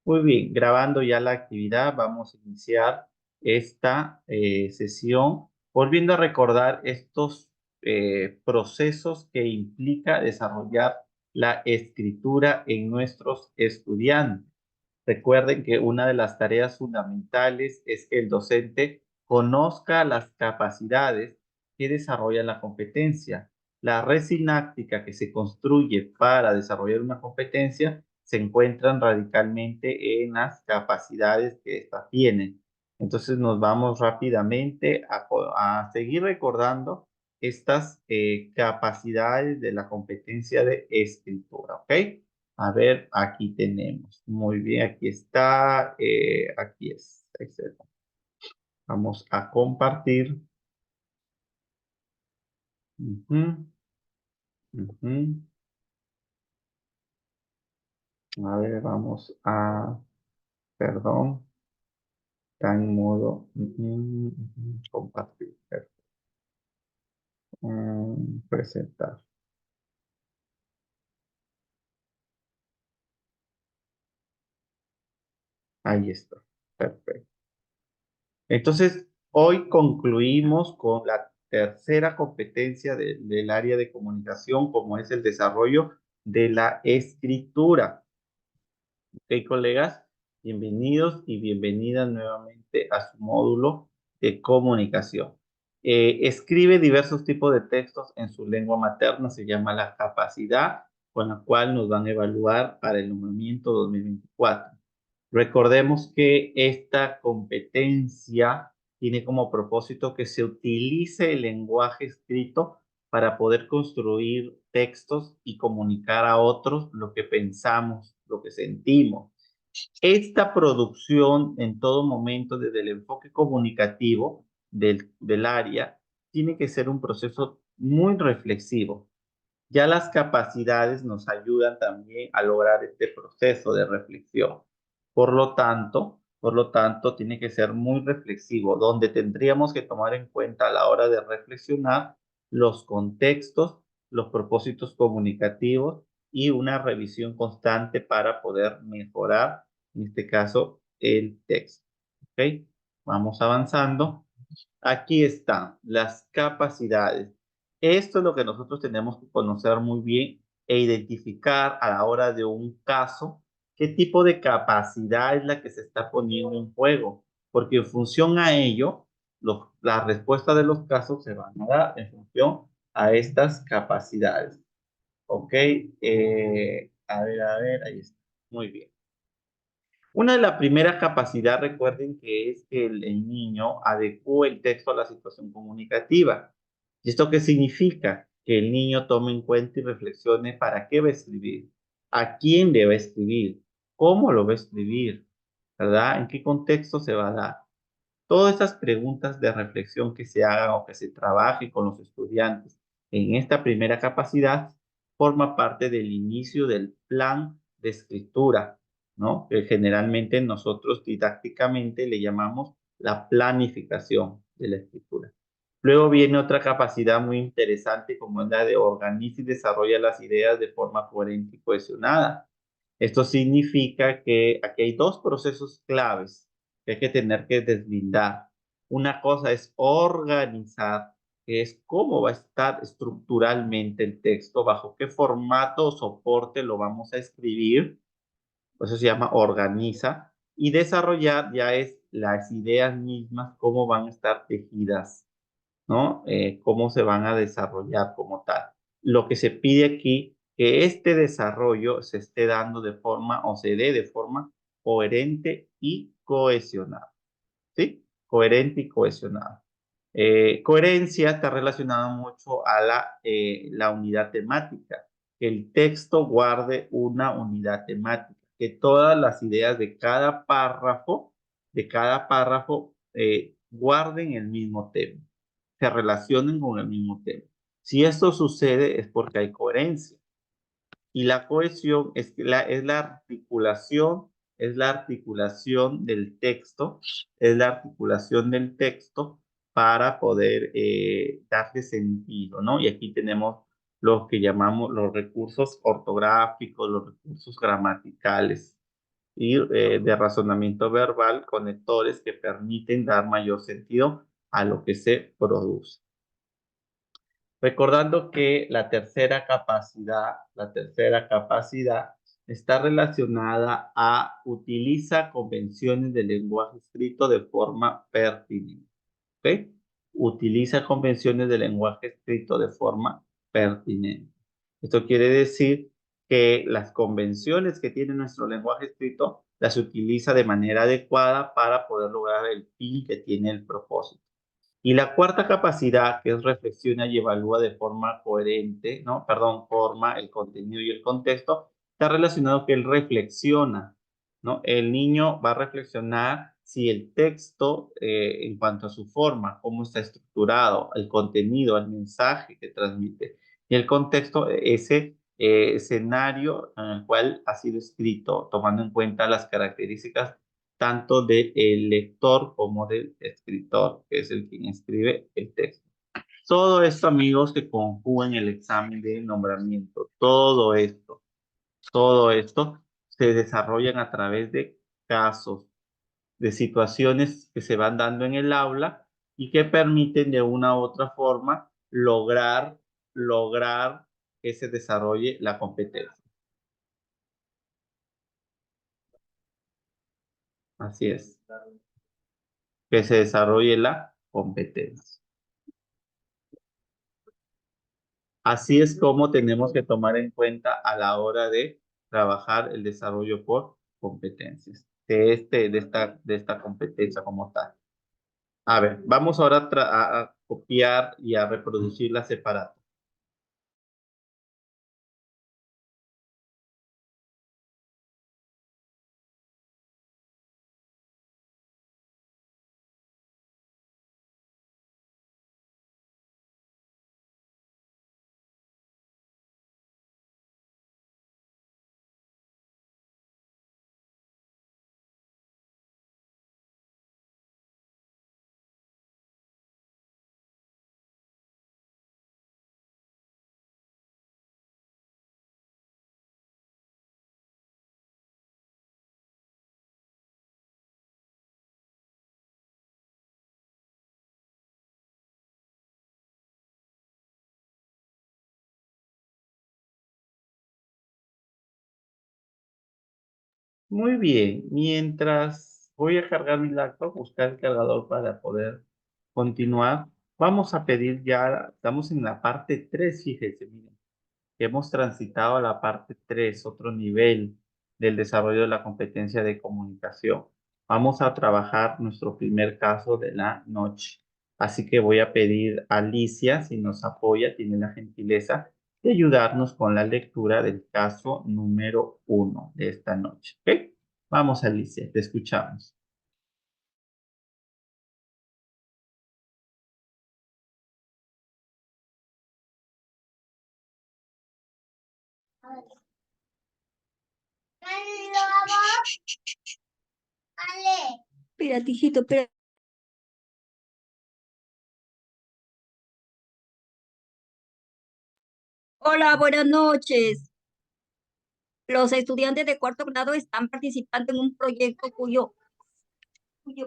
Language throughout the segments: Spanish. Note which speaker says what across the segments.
Speaker 1: Muy bien, grabando ya la actividad, vamos a iniciar esta sesión, volviendo a recordar estos procesos que implica desarrollar la escritura en nuestros estudiantes. Recuerden que una de las tareas fundamentales es que el docente conozca las capacidades que desarrollan la competencia. La red sináptica que se construye para desarrollar una competencia se encuentran radicalmente en las capacidades que ésta tienen. Entonces nos vamos rápidamente a seguir recordando estas capacidades de la competencia de escritura, ¿ok? A ver, aquí tenemos. Muy bien, aquí está. Aquí es. Excelente. Vamos a compartir. Ujú, ujú. A ver, vamos a. Perdón. Está en modo. Compartir. Presentar. Ahí está. Perfecto. Entonces, hoy concluimos con la tercera competencia del área de comunicación, como es el desarrollo de la escritura. Ok, colegas, bienvenidos y bienvenidas nuevamente a su módulo de comunicación. Escribe diversos tipos de textos en su lengua materna, se llama la capacidad con la cual nos van a evaluar para el nombramiento 2024. Recordemos que esta competencia tiene como propósito que se utilice el lenguaje escrito para poder construir textos y comunicar a otros lo que pensamos, lo que sentimos. Esta producción en todo momento desde el enfoque comunicativo del área tiene que ser un proceso muy reflexivo. Ya las capacidades nos ayudan también a lograr este proceso de reflexión. Por lo tanto, tiene que ser muy reflexivo, donde tendríamos que tomar en cuenta a la hora de reflexionar los contextos, los propósitos comunicativos y una revisión constante para poder mejorar, en este caso, el texto. ¿Ok? Vamos avanzando. Aquí están las capacidades. Esto es lo que nosotros tenemos que conocer muy bien e identificar a la hora de un caso, qué tipo de capacidad es la que se está poniendo en juego, porque en función a ello, la respuesta de los casos se van a dar en función a estas capacidades. ¿Ok? A ver, ahí está. Muy bien. Una de las primeras capacidades, recuerden que es que el niño adecue el texto a la situación comunicativa. ¿Y esto qué significa? Que el niño tome en cuenta y reflexione para qué va a escribir, a quién le va a escribir, cómo lo va a escribir, ¿verdad? ¿En qué contexto se va a dar? Todas estas preguntas de reflexión que se hagan o que se trabaje con los estudiantes en esta primera capacidad forma parte del inicio del plan de escritura, ¿no? Que generalmente nosotros didácticamente le llamamos la planificación de la escritura. Luego viene otra capacidad muy interesante como es la de organizar y desarrollar las ideas de forma coherente y cohesionada. Esto significa que aquí hay dos procesos claves que hay que tener que deslindar. Una cosa es organizar, que es cómo va a estar estructuralmente el texto, bajo qué formato o soporte lo vamos a escribir, eso se llama organiza, y desarrollar ya es las ideas mismas, cómo van a estar tejidas, ¿no? Cómo se van a desarrollar como tal. Lo que se pide aquí, que este desarrollo se esté dando de forma o se dé de forma coherente y cohesionada, ¿sí? Coherente y cohesionada. Coherencia está relacionada mucho a la unidad temática, que el texto guarde una unidad temática, que todas las ideas de cada párrafo, guarden el mismo tema, se relacionen con el mismo tema. Si esto sucede es porque hay coherencia. Y la cohesión es la articulación del texto, es la articulación del texto para poder darle sentido, ¿no? Y aquí tenemos lo que llamamos los recursos ortográficos, los recursos gramaticales. y de razonamiento verbal, conectores que permiten dar mayor sentido a lo que se produce. Recordando que la tercera capacidad está relacionada a utiliza convenciones del lenguaje escrito de forma pertinente. ¿Ok? Utiliza convenciones del lenguaje escrito de forma pertinente. Esto quiere decir que las convenciones que tiene nuestro lenguaje escrito las utiliza de manera adecuada para poder lograr el fin que tiene el propósito. Y la cuarta capacidad, que es reflexiona y evalúa de forma coherente, ¿no? Perdón, forma el contenido y el contexto, está relacionado que él reflexiona, ¿no? El niño va a reflexionar si el texto, en cuanto a su forma, cómo está estructurado, el contenido, el mensaje que transmite, y el contexto, ese escenario en el cual ha sido escrito, tomando en cuenta las características tanto del lector como del escritor, que es el quien escribe el texto. Todo esto, amigos, que conjugan el examen de nombramiento, todo esto se desarrollan a través de casos, de situaciones que se van dando en el aula y que permiten de una u otra forma lograr que se desarrolle la competencia. Así es, que se desarrolle la competencia. Así es como tenemos que tomar en cuenta a la hora de trabajar el desarrollo por competencias, de esta competencia como tal. A ver, vamos ahora a copiar y a reproducirla separada. Muy bien, mientras voy a cargar mi laptop, buscar el cargador para poder continuar, vamos a pedir ya, estamos en la parte 3, fíjense, miren. Hemos transitado a la parte 3, otro nivel del desarrollo de la competencia de comunicación. Vamos a trabajar nuestro primer caso de la noche. Así que voy a pedir a Alicia, si nos apoya, tiene la gentileza de ayudarnos con la lectura del caso número 1 de esta noche. ¿Ok? Vamos, Alicia, te escuchamos.
Speaker 2: Espera, hijito, espera. Hola, buenas noches. Los estudiantes de cuarto grado están participando en un proyecto cuyo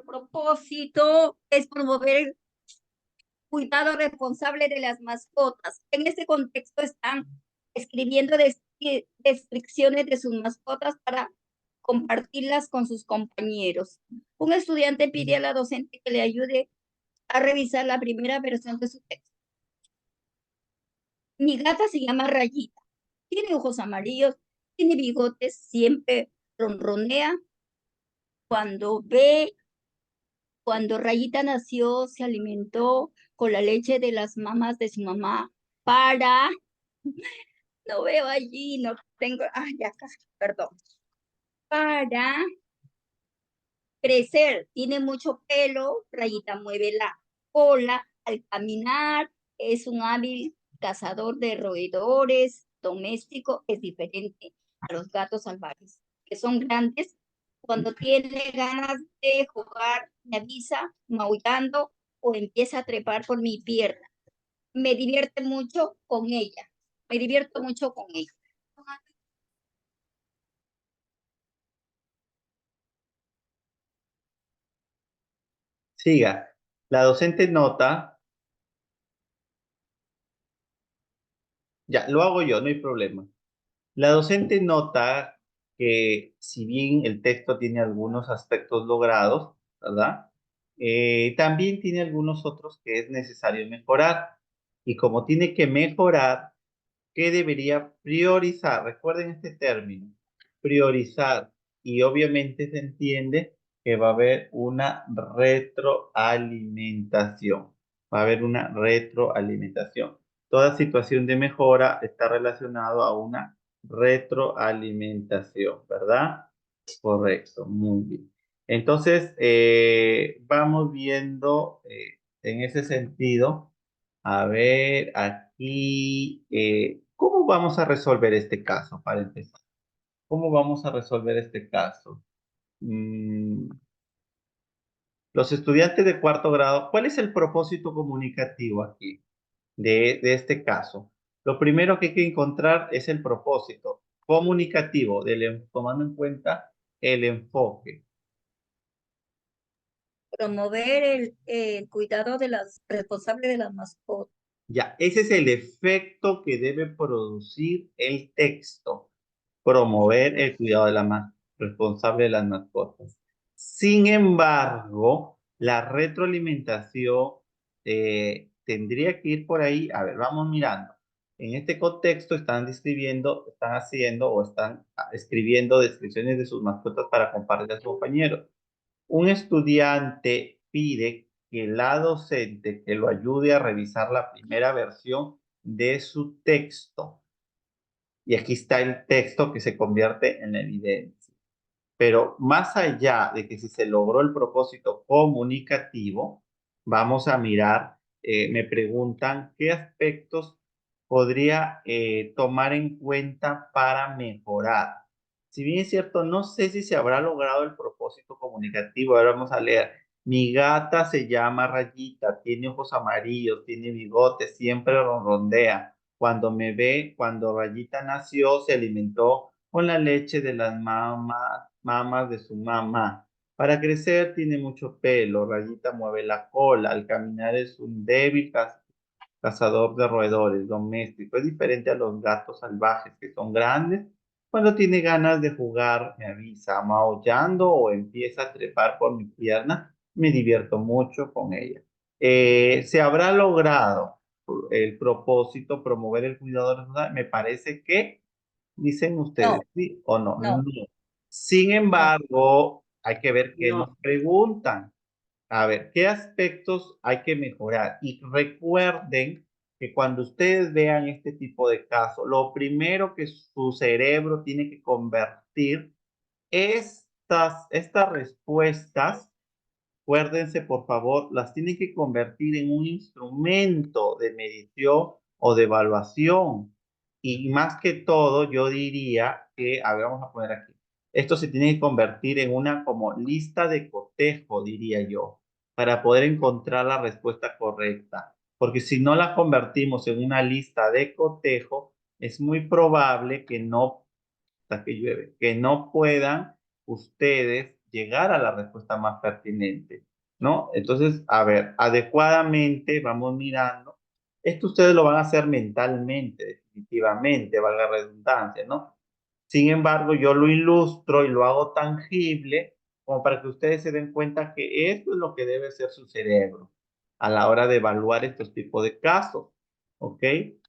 Speaker 2: propósito es promover el cuidado responsable de las mascotas. En este contexto están escribiendo descripciones de sus mascotas para compartirlas con sus compañeros. Un estudiante pide a la docente que le ayude a revisar la primera versión de su texto. Mi gata se llama Rayita. Tiene ojos amarillos, tiene bigotes, siempre ronronea. Cuando ve, cuando Rayita nació, se alimentó con la leche de las mamas de su mamá para, no veo allí, no tengo, ya acá, perdón, para crecer. Tiene mucho pelo, Rayita mueve la cola al caminar, es un hábil cazador de roedores doméstico, es diferente a los gatos salvajes, que son grandes. Cuando tiene ganas de jugar, me avisa maullando o empieza a trepar por mi pierna. Me divierte mucho con ella. Me divierto mucho con ella.
Speaker 1: Siga. La docente nota, ya, lo hago yo, no hay problema. La docente nota que si bien el texto tiene algunos aspectos logrados, ¿verdad? También tiene algunos otros que es necesario mejorar. Y como tiene que mejorar, ¿qué debería priorizar? Recuerden este término, priorizar. Y obviamente se entiende que va a haber una retroalimentación. Va a haber una retroalimentación. Toda situación de mejora está relacionado a una retroalimentación, ¿verdad? Correcto, muy bien. Entonces, vamos viendo en ese sentido. A ver, aquí, ¿cómo vamos a resolver este caso para empezar? ¿Cómo vamos a resolver este caso? Mm, los estudiantes de cuarto grado, ¿cuál es el propósito comunicativo aquí de este caso? Lo primero que hay que encontrar es el propósito comunicativo, tomando en cuenta el enfoque.
Speaker 2: Promover el cuidado de las responsables de las mascotas.
Speaker 1: Ya, ese es el efecto que debe producir el texto. Promover el cuidado de la responsable de las mascotas. Sin embargo, la retroalimentación tendría que ir por ahí. A ver, vamos mirando. En este contexto están describiendo, están haciendo o están escribiendo descripciones de sus mascotas para compartir a sus compañeros. Un estudiante pide que la docente que lo ayude a revisar la primera versión de su texto. Y aquí está el texto que se convierte en evidencia. Pero más allá de que si se logró el propósito comunicativo, vamos a mirar, me preguntan qué aspectos podría tomar en cuenta para mejorar. Si bien es cierto, no sé si se habrá logrado el propósito comunicativo. Ahora vamos a leer. Mi gata se llama Rayita, tiene ojos amarillos, tiene bigote, siempre ronrondea. Cuando me ve, cuando Rayita nació, se alimentó con la leche de las mamas de su mamá. Para crecer tiene mucho pelo, Rayita mueve la cola, al caminar es un débil cazador de roedores doméstico. Es diferente a los gatos salvajes que son grandes. Cuando tiene ganas de jugar, me avisa, maullando o empieza a trepar por mi pierna. Me divierto mucho con ella. ¿Se habrá logrado el propósito, promover el cuidado de los animales? Me parece que dicen ustedes,
Speaker 2: No,
Speaker 1: ¿sí o no? No.
Speaker 2: no,
Speaker 1: Sin
Speaker 2: no.
Speaker 1: embargo, hay que ver qué nos
Speaker 2: No.
Speaker 1: preguntan. A ver, ¿qué aspectos hay que mejorar? Y recuerden que cuando ustedes vean este tipo de casos, lo primero que su cerebro tiene que convertir estas respuestas, acuérdense por favor, las tienen que convertir en un instrumento de medición o de evaluación. Y más que todo, yo diría que, a ver, vamos a poner aquí. Esto se tiene que convertir en una como lista de cotejo, diría yo, para poder encontrar la respuesta correcta. Porque si no la convertimos en una lista de cotejo, es muy probable que no hasta que llueve, que no puedan ustedes llegar a la respuesta más pertinente, ¿no? Entonces, a ver, adecuadamente vamos mirando. Esto ustedes lo van a hacer mentalmente, definitivamente, valga la redundancia, ¿no? Sin embargo, yo lo ilustro y lo hago tangible como para que ustedes se den cuenta que esto es lo que debe ser su cerebro a la hora de evaluar estos tipos de casos, ¿ok?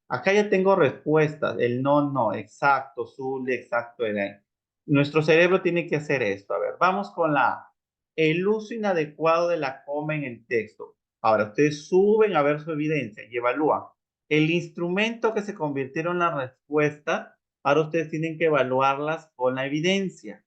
Speaker 1: Acá ya tengo respuestas, el no, no, exacto, Zule, exacto, Elaine. Nuestro cerebro tiene que hacer esto. A ver, vamos con la A. El uso inadecuado de la coma en el texto. Ahora, ustedes suben a ver su evidencia y evalúan. El instrumento que se convirtieron en la respuesta, ahora ustedes tienen que evaluarlas con la evidencia.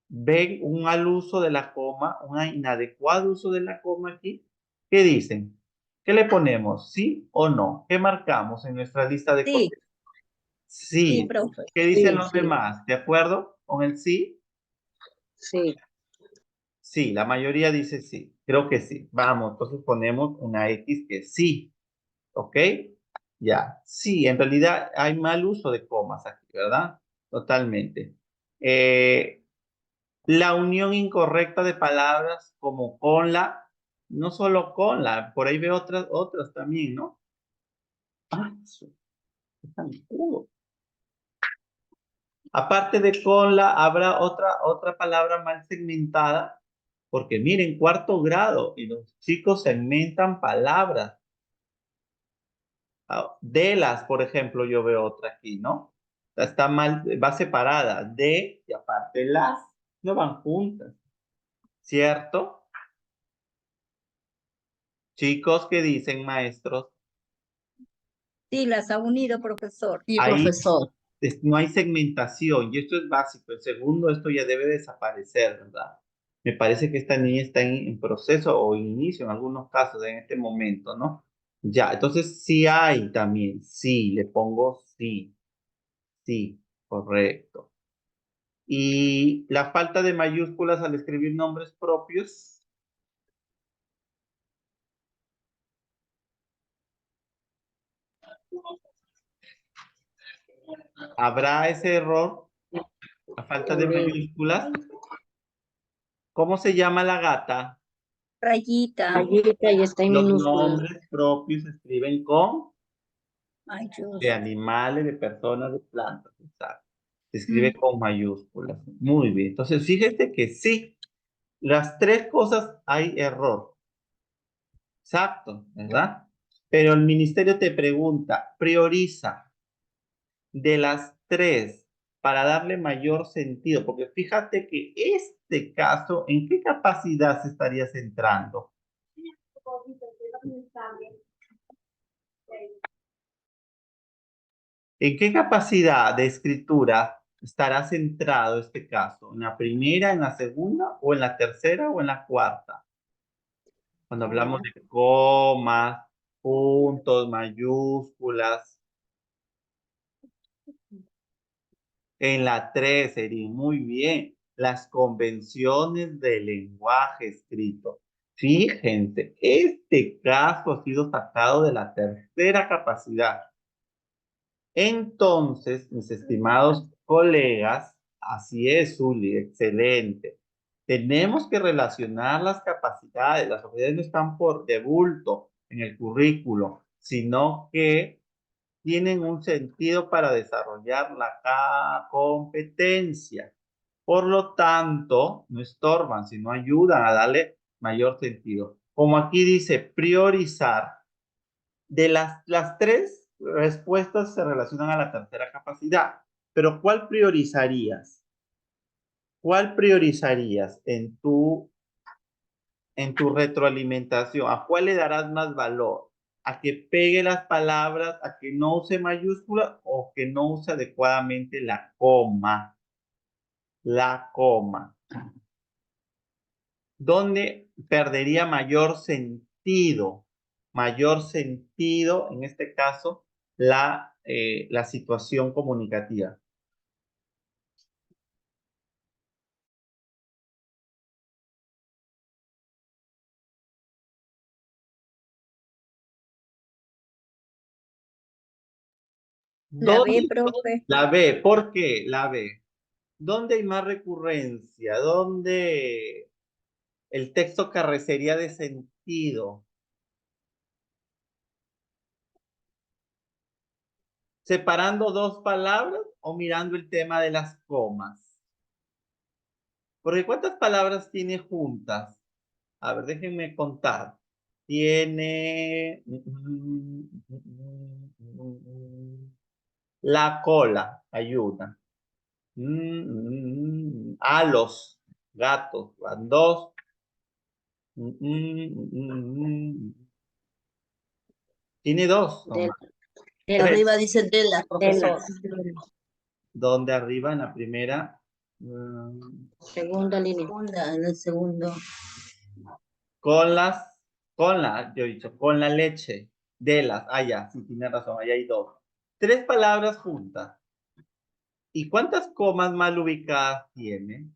Speaker 1: Ven un mal uso de la coma, un inadecuado uso de la coma aquí. ¿Qué dicen? ¿Qué le ponemos? ¿Sí o no? ¿Qué marcamos en nuestra lista de
Speaker 2: Sí,
Speaker 1: contextos?
Speaker 2: sí,
Speaker 1: Sí.
Speaker 2: profe.
Speaker 1: ¿Qué dicen
Speaker 2: Sí,
Speaker 1: los
Speaker 2: sí,
Speaker 1: demás? ¿De acuerdo con el sí?
Speaker 2: sí.
Speaker 1: Sí, la mayoría dice sí. Creo que sí. Vamos, entonces ponemos una X que sí. ¿Ok? Ya. Sí, en realidad hay mal uso de comas aquí, ¿verdad? Totalmente. La unión incorrecta de palabras como con la No solo con la, por ahí veo otras también, ¿no? Ah, es tan crudo. Aparte de con la, habrá otra palabra mal segmentada, porque miren, cuarto grado, y los chicos segmentan palabras. De las, por ejemplo, yo veo otra aquí, ¿no? Está mal, va separada. De y aparte las, no van juntas, ¿cierto? Chicos que dicen maestros,
Speaker 2: Sí, las ha unido, profesor.
Speaker 3: Sí,
Speaker 1: ahí
Speaker 3: profesor.
Speaker 1: no hay segmentación y esto es básico. El segundo, esto ya debe desaparecer, ¿verdad? Me parece que esta niña está en proceso o en inicio en algunos casos en este momento, ¿no? Ya, entonces sí hay también, sí, le pongo sí, sí, correcto. Y la falta de mayúsculas al escribir nombres propios. ¿Habrá ese error? La falta de mayúsculas. ¿Cómo se llama la gata?
Speaker 2: Rayita.
Speaker 3: Rayita y está en
Speaker 1: Los
Speaker 3: minúsculas.
Speaker 1: nombres propios se escriben con de
Speaker 2: Mayúscula.
Speaker 1: animales, de personas, de plantas. Exacto. Se escribe con mayúsculas. Muy bien. Entonces, fíjate que sí, las tres cosas hay error. Exacto, ¿verdad? Pero el ministerio te pregunta, prioriza de las tres para darle mayor sentido, porque fíjate que este caso, ¿en qué capacidad se estaría centrando? ¿En qué capacidad de escritura estará centrado este caso? ¿En la primera, en la segunda, o en la tercera, o en la cuarta? Cuando hablamos de comas, puntos, mayúsculas. En la 3, Erin, muy bien. Las convenciones del lenguaje escrito. Fíjense, este caso ha sido sacado de la tercera capacidad. Entonces, mis estimados colegas, así es, Zuli, excelente. Tenemos que relacionar las capacidades. Las capacidades no están por de bulto en el currículo, sino que tienen un sentido para desarrollar la competencia. Por lo tanto, no estorban, sino ayudan a darle mayor sentido. Como aquí dice, priorizar. De las tres respuestas se relacionan a la tercera capacidad. Pero ¿cuál priorizarías? ¿Cuál priorizarías en tu retroalimentación? ¿A cuál le darás más valor? ¿A que pegue las palabras, a que no use mayúscula o que no use adecuadamente la coma? La coma. ¿Dónde perdería mayor sentido? Mayor sentido, en este caso, la situación comunicativa.
Speaker 2: La B,
Speaker 1: ¿Dónde?
Speaker 2: profe.
Speaker 1: La B. ¿Por qué la B? ¿Dónde hay más recurrencia? ¿Dónde el texto carecería de sentido? ¿Separando dos palabras o mirando el tema de las comas? Porque ¿cuántas palabras tiene juntas? A ver, déjenme contar. Tiene la cola, ayuda. A los gatos, van dos. Tiene dos
Speaker 3: De,
Speaker 1: nomás.
Speaker 3: de
Speaker 1: Tres.
Speaker 3: arriba dice de la profesor.
Speaker 1: Donde arriba en la primera. mm,
Speaker 3: Segunda línea. Segunda, en el segundo.
Speaker 1: con las, yo he dicho, con la leche, de las, ya, sí, tiene razón, ahí hay dos. Tres palabras juntas. ¿Y cuántas comas mal ubicadas tiene?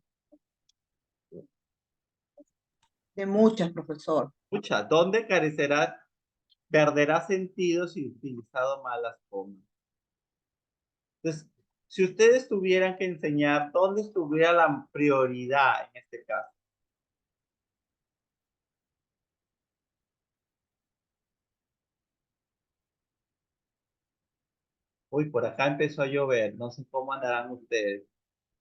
Speaker 3: De muchas, profesor.
Speaker 1: Escucha, ¿dónde carecerá, perderá sentido si utilizado mal las comas? Entonces, si ustedes tuvieran que enseñar, ¿dónde estuviera la prioridad en este caso? Uy, por acá empezó a llover. No sé cómo andarán ustedes.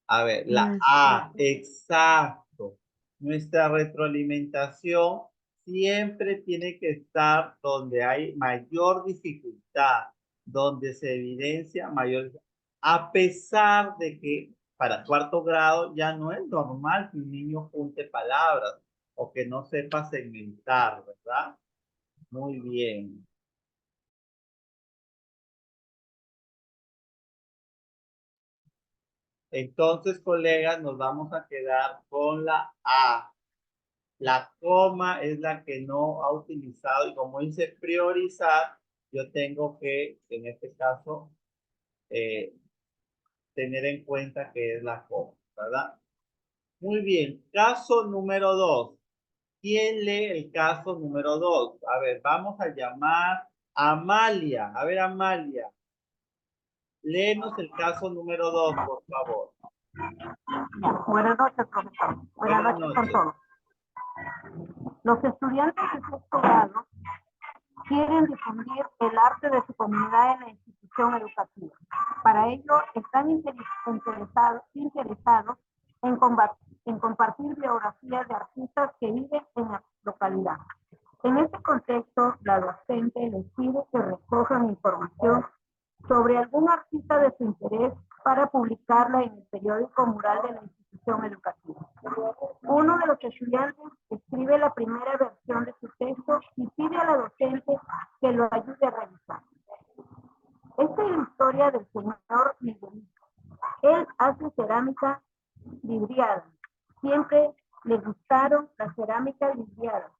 Speaker 1: A ver, la A, exacto. Nuestra retroalimentación siempre tiene que estar donde hay mayor dificultad, donde se evidencia mayor, a pesar de que para cuarto grado ya no es normal que un niño junte palabras o que no sepa segmentar, ¿verdad? Muy bien. Entonces, colegas, nos vamos a quedar con la A. La coma es la que no ha utilizado y como dice priorizar, yo tengo que, en este caso, eh, tener en cuenta que es la coma, ¿verdad? Muy bien, caso número 2. ¿Quién lee el caso número 2? A ver, vamos a llamar a Amalia. A ver, Amalia, léenos el caso número 2, por favor.
Speaker 4: Buenas noches, profesor. Buenas
Speaker 1: Buenas
Speaker 4: noches con
Speaker 1: noches.
Speaker 4: todos. Los estudiantes de sexto grado quieren difundir el arte de su comunidad en la institución educativa. Para ello, están interesados en compartir biografías de artistas que viven en la localidad. En este contexto, la docente les pide que recojan información sobre algún artista de su interés para publicarla en el periódico mural de la institución educativa. Uno de los estudiantes escribe la primera versión de su texto y pide a la docente que lo ayude a revisar. Esta es la historia del señor Miguelito. Él hace cerámica vidriada. Siempre le gustaron las cerámicas vidriadas.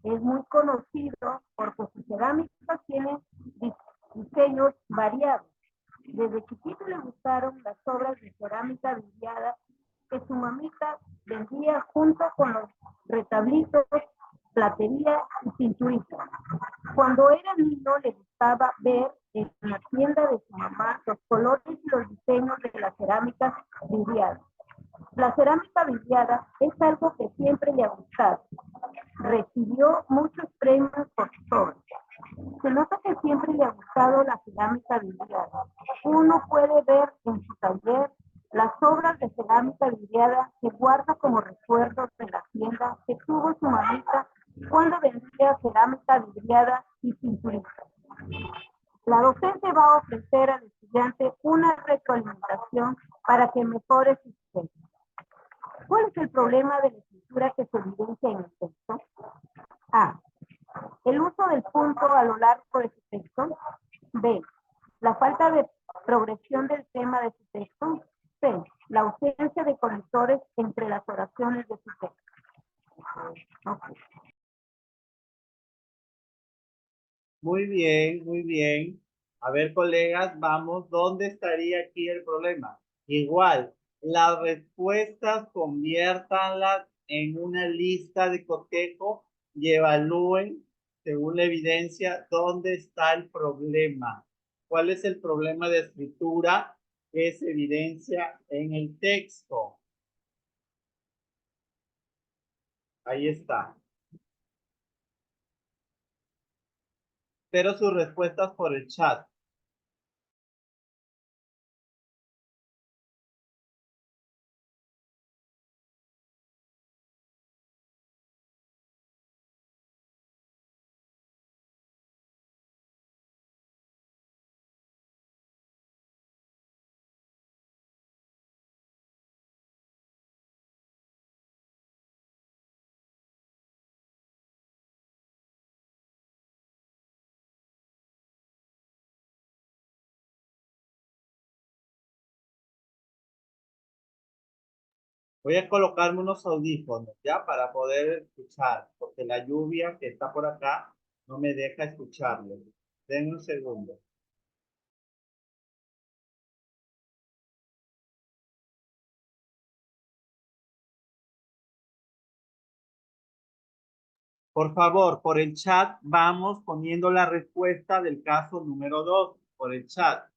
Speaker 4: Es muy conocido porque sus cerámicas tienen diseños variados. Desde chiquito le gustaron las obras de cerámica vidriada que su mamita vendía junto con los retablitos, platería y pinturitas. Cuando era niño le gustaba ver en la tienda de su mamá los colores y los diseños de las cerámicas vidriadas. La cerámica vidriada es algo que siempre le ha gustado. Recibió muchos premios por sus obras. Se nota que siempre le ha gustado la cerámica vidriada. Uno puede ver en su taller las obras de cerámica vidriada que guarda como recuerdos de la tienda que tuvo su mamita cuando vendía cerámica vidriada y pinturita. La docente va a ofrecer al estudiante una retroalimentación para que mejore su texto. ¿Cuál es el problema de la escritura que se evidencia en el texto? A. El uso del punto a lo largo de su texto. B. La falta de progresión del tema de su texto. C. La ausencia de conectores entre las oraciones de su texto. Okay.
Speaker 1: Muy bien, muy bien. A ver, colegas, vamos, ¿dónde estaría aquí el problema? Igual, las respuestas conviértanlas en una lista de cotejo y evalúen, según la evidencia, dónde está el problema. ¿Cuál es el problema de escritura que se evidencia en el texto? Ahí está. Pero sus respuestas por el chat. Voy a colocarme unos audífonos, ¿ya? Para poder escuchar, porque la lluvia que está por acá no me deja escucharlo. Denme un segundo. Por favor, por el chat vamos poniendo la respuesta del caso número 2, por el chat.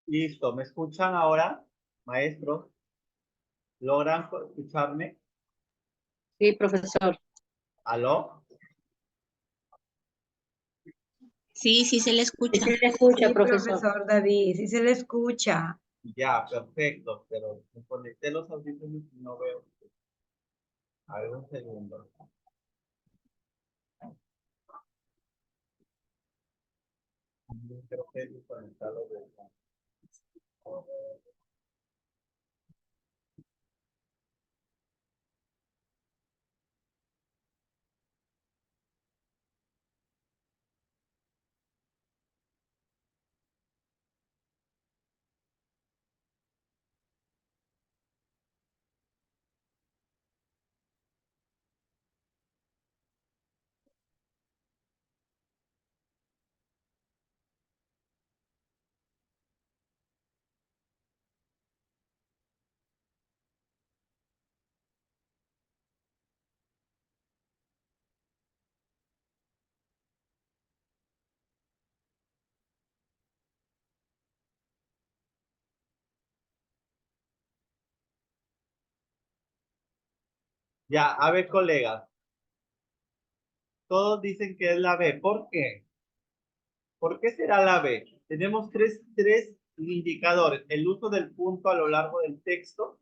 Speaker 1: Listo, ¿me escuchan ahora, maestros? ¿Logran escucharme?
Speaker 3: Sí, profesor.
Speaker 1: ¿Aló?
Speaker 5: Sí, sí se le
Speaker 3: Sí
Speaker 5: escucha.
Speaker 3: se le escucha,
Speaker 6: Sí,
Speaker 3: profesor.
Speaker 6: profesor David, sí se le escucha.
Speaker 1: Ya, perfecto, pero me conecté los audífonos y no veo. A ver, un segundo. Creo que desconectarlo de... Ya, a ver, colegas. Todos dicen que es la B. ¿Por qué? ¿Por qué será la B? Tenemos tres indicadores. El uso del punto a lo largo del texto,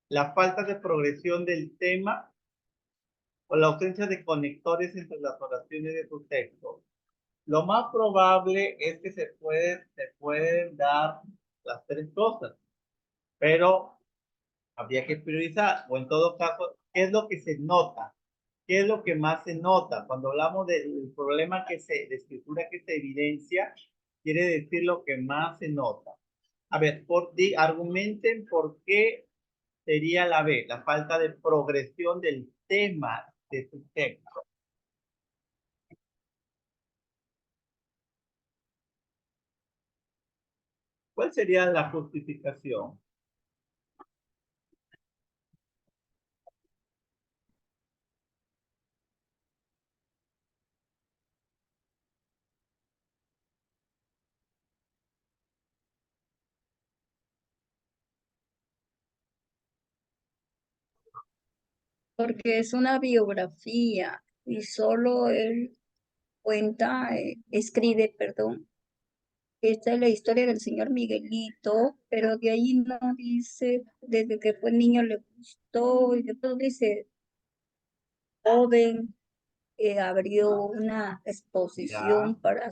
Speaker 1: la falta de progresión del tema o la ausencia de conectores entre las oraciones de tu texto. Lo más probable es que se pueden dar las tres cosas, pero habría que priorizar, o en todo caso, ¿qué es lo que se nota? ¿Qué es lo que más se nota? Cuando hablamos del problema de escritura que se evidencia, quiere decir lo que más se nota. A ver, argumenten por qué sería la B, la falta de progresión del tema de su texto. ¿Cuál sería la justificación?
Speaker 2: Porque es una biografía y solo él cuenta, escribe, perdón. Esta es la historia del señor Miguelito, pero de ahí no dice, desde que fue niño le gustó, y después dice, joven, abrió una exposición
Speaker 1: Ya,
Speaker 2: para...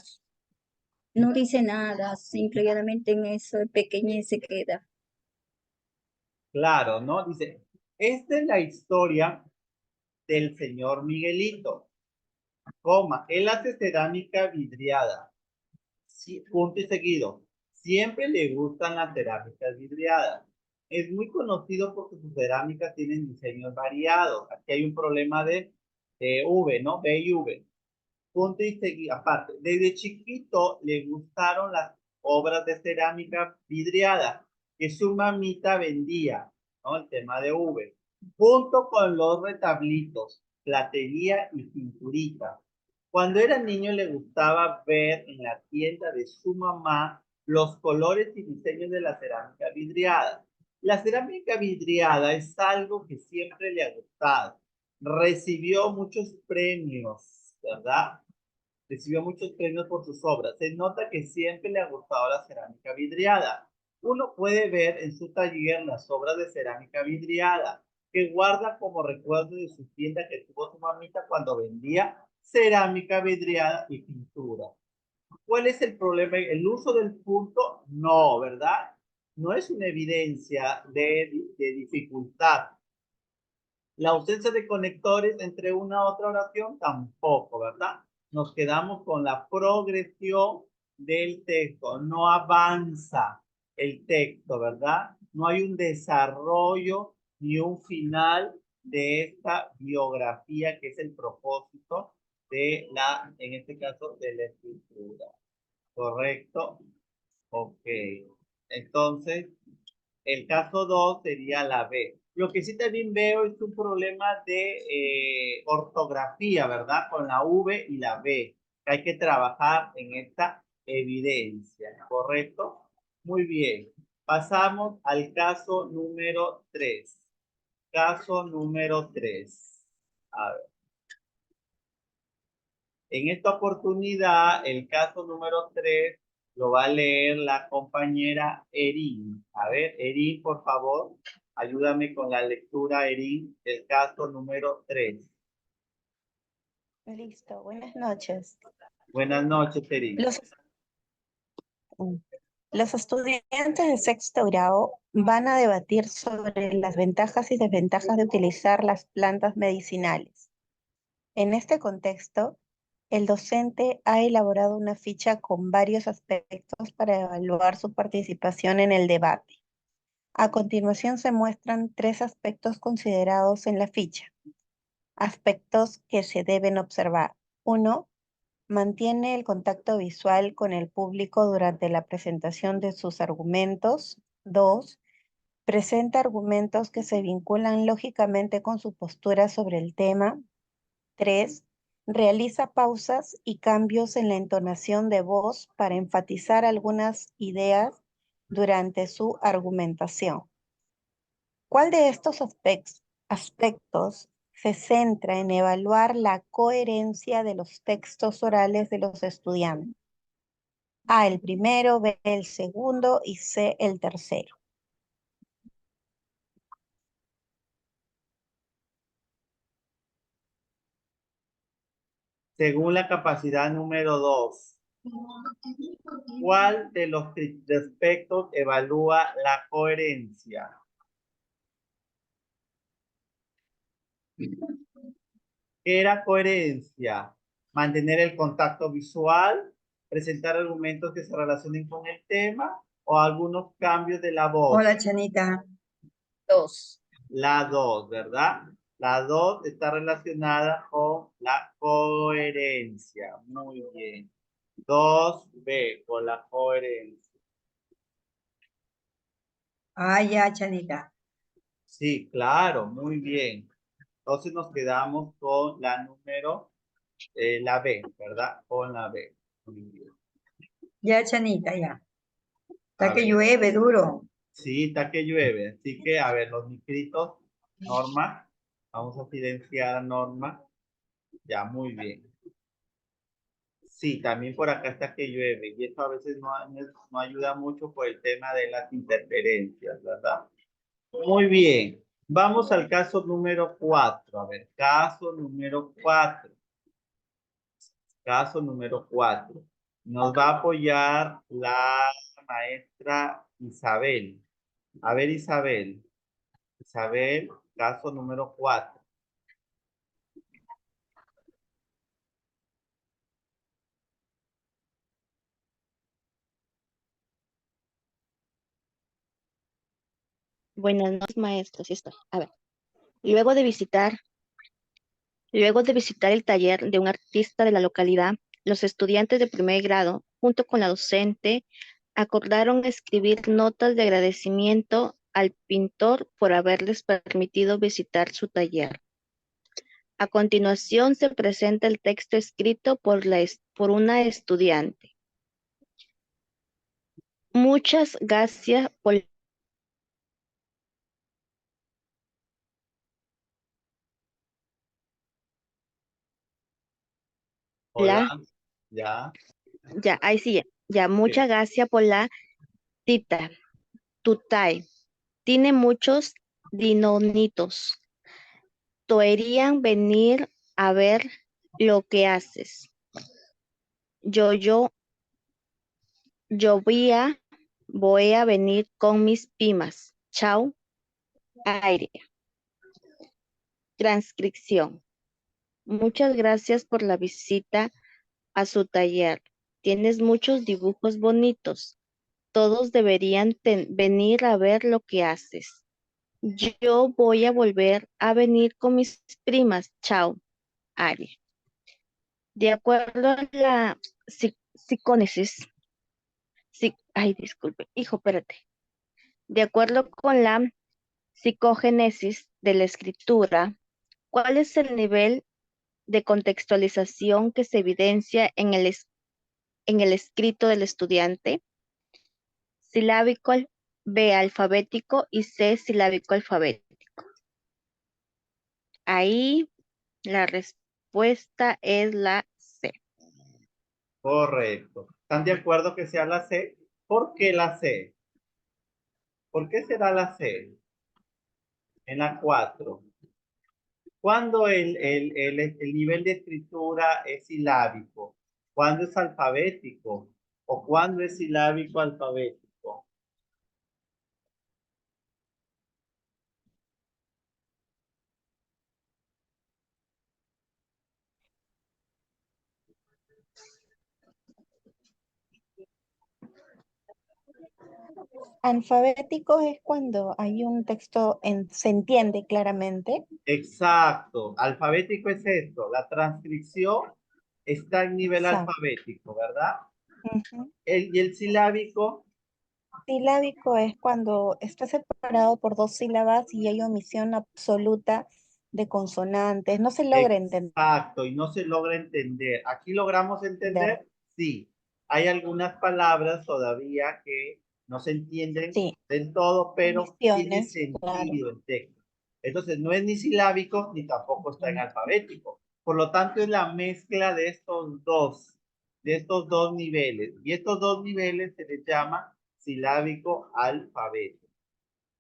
Speaker 2: No dice nada, simplemente en eso pequeña se queda.
Speaker 1: claro, ¿no? Dice, esta es la historia del señor Miguelito, coma, él hace cerámica vidriada, sí, punto y seguido, siempre le gustan las cerámicas vidriadas, es muy conocido porque sus cerámicas tienen diseños variados, aquí hay un problema de V, ¿no? B y V, punto y seguido, aparte, desde chiquito le gustaron las obras de cerámica vidriada que su mamita vendía, ¿no? El tema de V, junto con los retablitos, platería y pinturita. Cuando era niño le gustaba ver en la tienda de su mamá los colores y diseños de la cerámica vidriada. La cerámica vidriada es algo que siempre le ha gustado. Recibió muchos premios, ¿verdad? Recibió muchos premios por sus obras. Se nota que siempre le ha gustado la cerámica vidriada. Uno puede ver en su taller las obras de cerámica vidriada que guarda como recuerdo de su tienda que tuvo su mamita cuando vendía cerámica vidriada y pintura. ¿Cuál es el problema? ¿El uso del punto? No, ¿verdad? No es una evidencia de dificultad. La ausencia de conectores entre una u otra oración tampoco, ¿verdad? Nos quedamos con la progresión del texto, no avanza el texto, ¿verdad? No hay un desarrollo ni un final de esta biografía que es el propósito de en este caso, de la escritura. ¿Correcto? Ok. Entonces, el caso 2 sería la B. Lo que sí también veo es un problema de ortografía, ¿verdad? Con la V y la B. Hay que trabajar en esta evidencia, ¿correcto? Muy bien. Pasamos al caso número 3. Caso número 3. A ver. En esta oportunidad, el caso número 3 lo va a leer la compañera Erin. A ver, Erin, por favor, ayúdame con la lectura, Erin, del caso número 3.
Speaker 7: Listo, buenas noches.
Speaker 1: Buenas noches, Erin.
Speaker 7: Los estudiantes de sexto grado van a debatir sobre las ventajas y desventajas de utilizar las plantas medicinales. En este contexto, el docente ha elaborado una ficha con varios aspectos para evaluar su participación en el debate. A continuación se muestran 3 aspectos considerados en la ficha. Aspectos que se deben observar. 1. Mantiene el contacto visual con el público durante la presentación de sus argumentos. 2. Presenta argumentos que se vinculan lógicamente con su postura sobre el tema. 3. Realiza pausas y cambios en la entonación de voz para enfatizar algunas ideas durante su argumentación. ¿Cuál de estos aspectos se centra en evaluar la coherencia de los textos orales de los estudiantes? A, el primero, B, el segundo y C, el tercero.
Speaker 1: Según la capacidad número 2, ¿cuál de los aspectos evalúa la coherencia? ¿Qué era coherencia? Mantener el contacto visual, presentar argumentos que se relacionen con el tema o algunos cambios de la voz.
Speaker 6: Hola, Chanita.
Speaker 2: 2.
Speaker 1: La 2, ¿verdad? La 2 está relacionada con la coherencia. Muy bien. 2B, con la coherencia.
Speaker 6: Ah, ya, Chanita.
Speaker 1: Sí, claro, muy bien. Entonces nos quedamos con la número, la B, ¿verdad? Con la B. Muy bien.
Speaker 6: Ya, Chanita, ya.
Speaker 1: A
Speaker 6: Está que
Speaker 1: ver.
Speaker 6: llueve duro.
Speaker 1: Sí, está que llueve. Así que, a ver, los micritos, Norma. Vamos a silenciar a Norma. Ya, muy bien. Sí, también por acá está que llueve. Y eso a veces no ayuda mucho por el tema de las interferencias, ¿verdad? Muy bien. Vamos al caso número 4. A ver, caso número 4. Caso número 4. Nos va a apoyar la maestra Isabel. A ver, Isabel. Isabel, caso número 4.
Speaker 8: Buenas noches, maestro. Sí estoy. A ver, luego de visitar el taller de un artista de la localidad, los estudiantes de primer grado, junto con la docente, acordaron escribir notas de agradecimiento al pintor por haberles permitido visitar su taller. A continuación se presenta el texto escrito por una estudiante. Muchas gracias por
Speaker 1: Hola, ya.
Speaker 8: ya, ahí sí, ya, muchas gracias por la cita. Tutay. Tiene muchos dinonitos. Podrían venir a ver lo que haces. Yo voy a venir con mis primas. Chao, aire. Transcripción. Muchas gracias por la visita a su taller. Tienes muchos dibujos bonitos. Todos deberían venir a ver lo que haces. Yo voy a volver a venir con mis primas. Chao, Ari. De acuerdo a la psicónesis, ay, disculpe, hijo, espérate. De acuerdo con la psicogénesis de la escritura, ¿cuál es el nivel de contextualización que se evidencia en el escrito del estudiante? silábico, B alfabético y C silábico alfabético. Ahí la respuesta es la C.
Speaker 1: Correcto. ¿Están de acuerdo que sea la C? ¿Por qué la C? ¿Por qué será la C? En la 4. ¿Cuándo el nivel de escritura es silábico? ¿Cuándo es alfabético? ¿O cuándo es silábico alfabético?
Speaker 7: Alfabético es cuando hay un texto, se entiende claramente.
Speaker 1: Exacto. Alfabético es esto. La transcripción está en nivel
Speaker 7: Exacto.
Speaker 1: alfabético, ¿verdad?
Speaker 7: Ujú.
Speaker 1: Y el silábico,
Speaker 7: Silábico es cuando está separado por dos sílabas y hay omisión absoluta de consonantes. No se logra entender.
Speaker 1: exacto, y no se logra entender. ¿Aquí logramos entender? Sí. Hay algunas palabras todavía que no se entienden
Speaker 7: Sí,
Speaker 1: del todo, pero tiene
Speaker 7: omisiones, claro.
Speaker 1: sentido el texto. Entonces, no es ni silábico ni tampoco está en alfabético. Por lo tanto, es la mezcla de estos dos niveles. Y estos dos niveles se les llama silábico alfabético.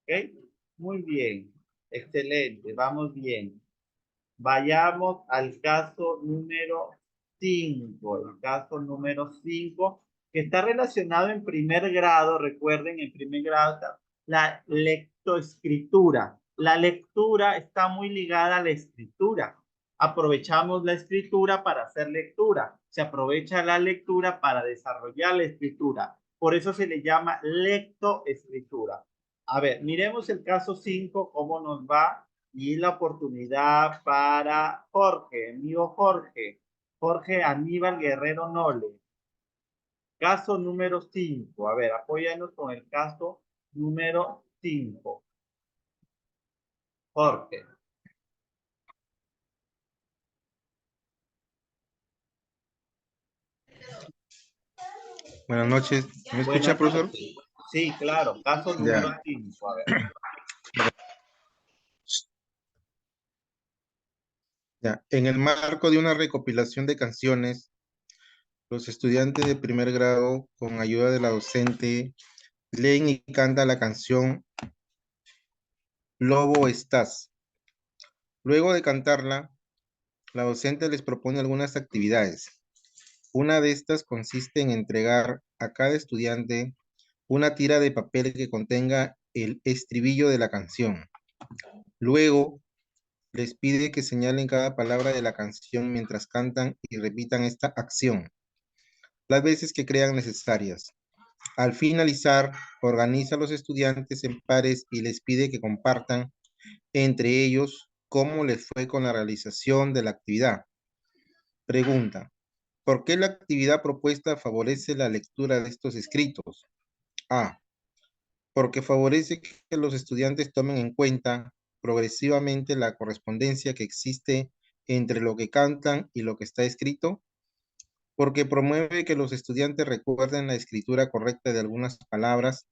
Speaker 1: ¿Ok? Muy bien. Excelente. Vamos bien. Vayamos al caso número 5. El caso número 5, que está relacionado en primer grado. Recuerden, en primer grado está la lectoescritura. La lectura está muy ligada a la escritura. Aprovechamos la escritura para hacer lectura. Se aprovecha la lectura para desarrollar la escritura. Por eso se le llama lectoescritura. A ver, miremos el caso 5, cómo nos va. Y la oportunidad para Jorge, amigo Jorge. Jorge Aníbal Guerrero Nole. Caso número 5. A ver, apóyanos con el caso número 5. Jorge.
Speaker 9: Buenas noches. ¿Me escucha,
Speaker 1: Buenas
Speaker 9: profesor?
Speaker 1: noches. Sí, claro. Caso número 5. A ver.
Speaker 9: Ya. En el marco de una recopilación de canciones, los estudiantes de primer grado, con ayuda de la docente, leen y cantan la canción Lobo Estás. Luego de cantarla, la docente les propone algunas actividades. Una de estas consiste en entregar a cada estudiante una tira de papel que contenga el estribillo de la canción. Luego, les pide que señalen cada palabra de la canción mientras cantan y repitan esta acción las veces que crean necesarias. Al finalizar, organiza a los estudiantes en pares y les pide que compartan entre ellos cómo les fue con la realización de la actividad. Pregunta: ¿por qué la actividad propuesta favorece la lectura de estos escritos? A. Porque favorece que los estudiantes tomen en cuenta progresivamente la correspondencia que existe entre lo que cantan y lo que está escrito. Porque promueve que los estudiantes recuerden la escritura correcta de algunas palabras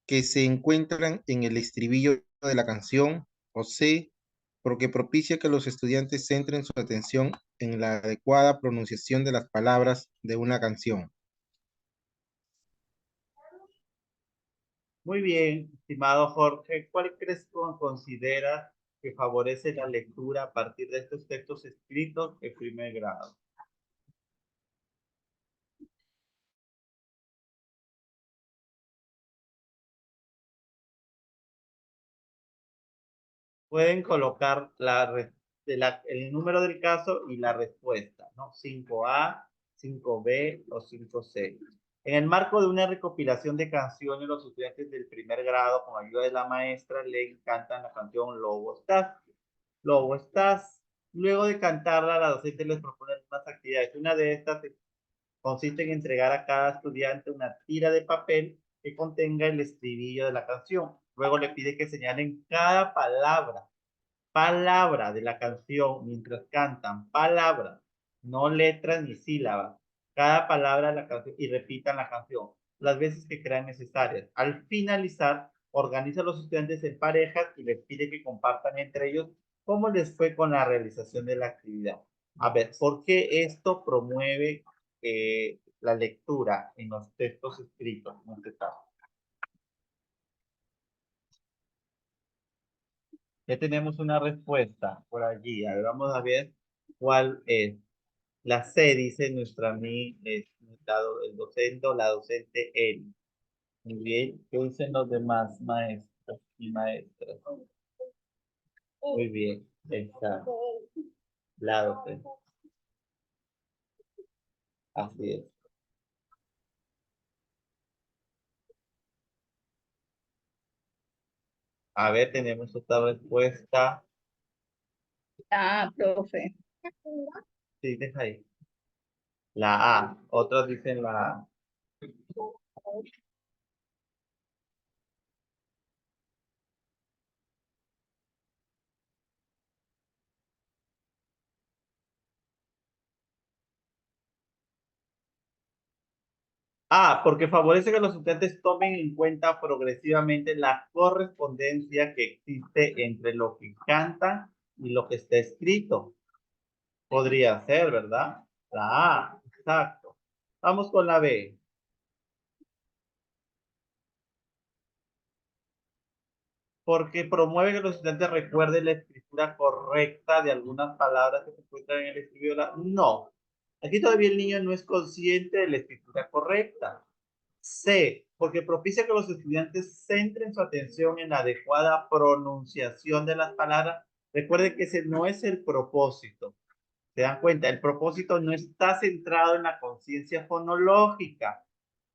Speaker 9: que se encuentran en el estribillo de la canción. O C, porque propicia que los estudiantes centren su atención en la adecuada pronunciación de las palabras de una canción.
Speaker 1: Muy bien, estimado Jorge. ¿Cuál crees que consideras que favorece la lectura a partir de estos textos escritos en primer grado? Pueden colocar el número del caso y la respuesta, ¿no? 5A, 5B o 5C. En el marco de una recopilación de canciones, los estudiantes del primer grado, con ayuda de la maestra, le cantan la canción Lobo Estás. Lobo Estás. Luego de cantarla, la docente les propone unas actividades. Una de estas consiste en entregar a cada estudiante una tira de papel que contenga el estribillo de la canción. Luego le pide que señalen cada palabra de la canción mientras cantan, palabras, no letras ni sílabas, cada palabra de la canción y repitan la canción. las veces que crean necesarias. Al finalizar, organiza a los estudiantes en parejas y les pide que compartan entre ellos cómo les fue con la realización de la actividad. A ver, ¿por qué esto promueve la lectura en los textos escritos en este caso? Ya tenemos una respuesta por allí. A ver, vamos a ver cuál es. La C dice nuestra amiga, el docente o la docente Eli. Muy bien. ¿Qué dicen los demás maestros y maestras? Muy bien. Está. La docente. Así es. A ver, tenemos otra respuesta.
Speaker 3: Ah, profe.
Speaker 1: Sí, deja ahí. La A. Otros dicen la A. Ah, porque favorece que los estudiantes tomen en cuenta progresivamente la correspondencia que existe entre lo que cantan y lo que está escrito. Podría ser, ¿verdad? La A, exacto. Vamos con la B. Porque promueve que los estudiantes recuerden la escritura correcta de algunas palabras que se encuentran en el escrito. No. Aquí todavía el niño no es consciente de la escritura correcta. C, porque propicia que los estudiantes centren su atención en la adecuada pronunciación de las palabras. Recuerden que ese no es el propósito. ¿Se dan cuenta? El propósito no está centrado en la conciencia fonológica.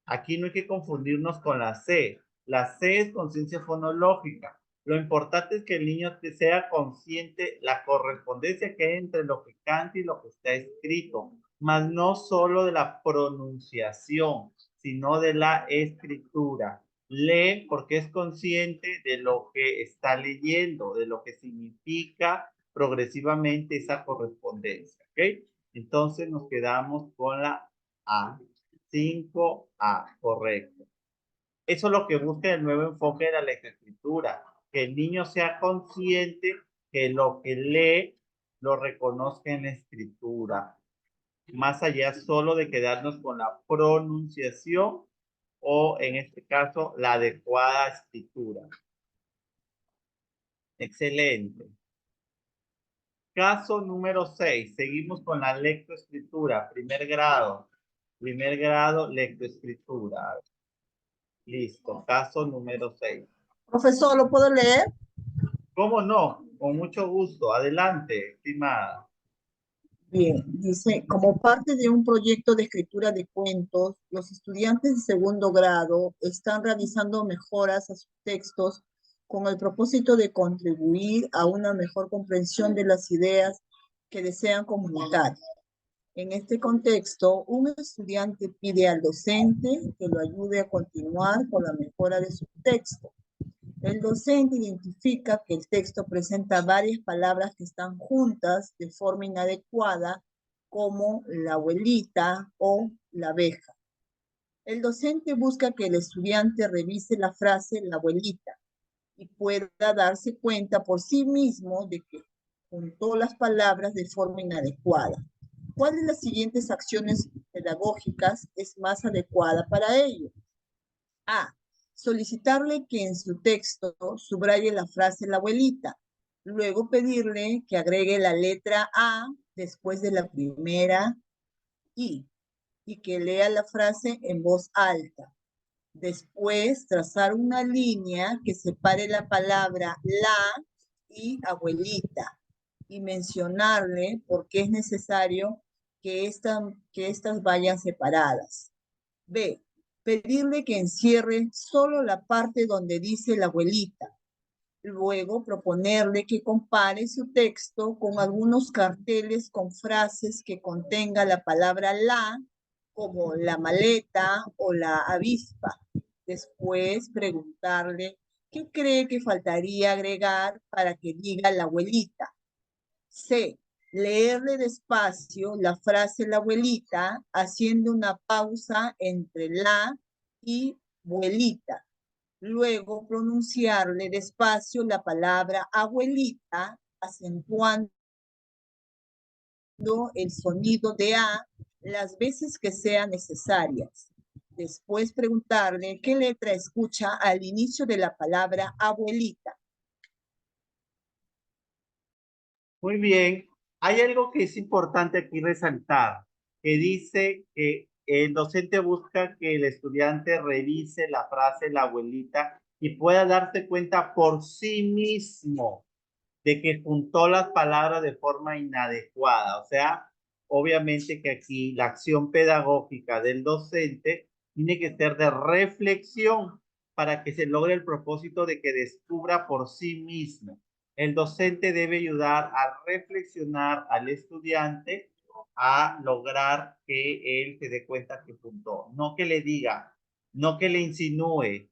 Speaker 1: Aquí no hay que confundirnos con la C. La C es conciencia fonológica. Lo importante es que el niño sea consciente la correspondencia que hay entre lo que canta y lo que está escrito, más no solo de la pronunciación, sino de la escritura. Lee porque es consciente de lo que está leyendo, de lo que significa progresivamente esa correspondencia. ¿Ok? Entonces nos quedamos con la A. 5A, correcto. Eso es lo que busca el nuevo enfoque de la lectoescritura, que el niño sea consciente que lo que lee lo reconozca en la escritura, más allá solo de quedarnos con la pronunciación o en este caso la adecuada escritura. Excelente. Caso número 6. Seguimos con la lectoescritura, primer grado. Primer grado, lectoescritura. Listo, caso número 6.
Speaker 10: Profesor, ¿lo puedo leer?
Speaker 1: ¿Cómo no? Con mucho gusto. Adelante, estimada.
Speaker 10: Bien, dice, como parte de un proyecto de escritura de cuentos, los estudiantes de segundo grado están realizando mejoras a sus textos con el propósito de contribuir a una mejor comprensión de las ideas que desean comunicar. En este contexto, un estudiante pide al docente que lo ayude a continuar con la mejora de su texto. El docente identifica que el texto presenta varias palabras que están juntas de forma inadecuada, como la abuelita o la abeja. El docente busca que el estudiante revise la frase la abuelita y pueda darse cuenta por sí mismo de que juntó las palabras de forma inadecuada. ¿Cuál de las siguientes acciones pedagógicas es más adecuada para ello? A. Solicitarle que en su texto subraye la frase la abuelita. Luego pedirle que agregue la letra A después de la primera I y que lea la frase en voz alta. Después trazar una línea que separe la palabra la y abuelita y mencionarle por qué es necesario que estas vayan separadas. B. Pedirle que encierre solo la parte donde dice la abuelita. Luego proponerle que compare su texto con algunos carteles con frases que contenga la palabra la, como la maleta o la avispa. Después preguntarle qué cree que faltaría agregar para que diga la abuelita. C. Leerle despacio la frase la abuelita, haciendo una pausa entre la y abuelita. Luego pronunciarle despacio la palabra abuelita, acentuando el sonido de A las veces que sean necesarias. Después preguntarle qué letra escucha al inicio de la palabra abuelita.
Speaker 1: Muy bien. Hay algo que es importante aquí resaltar, que dice que el docente busca que el estudiante revise la frase la abuelita y pueda darse cuenta por sí mismo de que juntó las palabras de forma inadecuada. O sea, obviamente que aquí la acción pedagógica del docente tiene que ser de reflexión para que se logre el propósito de que descubra por sí mismo. El docente debe ayudar a reflexionar al estudiante a lograr que él se dé cuenta que juntó. No que le diga, no que le insinúe,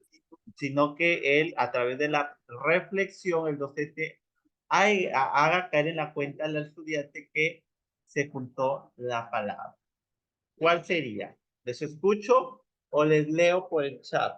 Speaker 1: sino que él, a través de la reflexión, el docente haga caer en la cuenta al estudiante que se juntó la palabra. ¿Cuál sería? ¿Les escucho o les leo por el chat?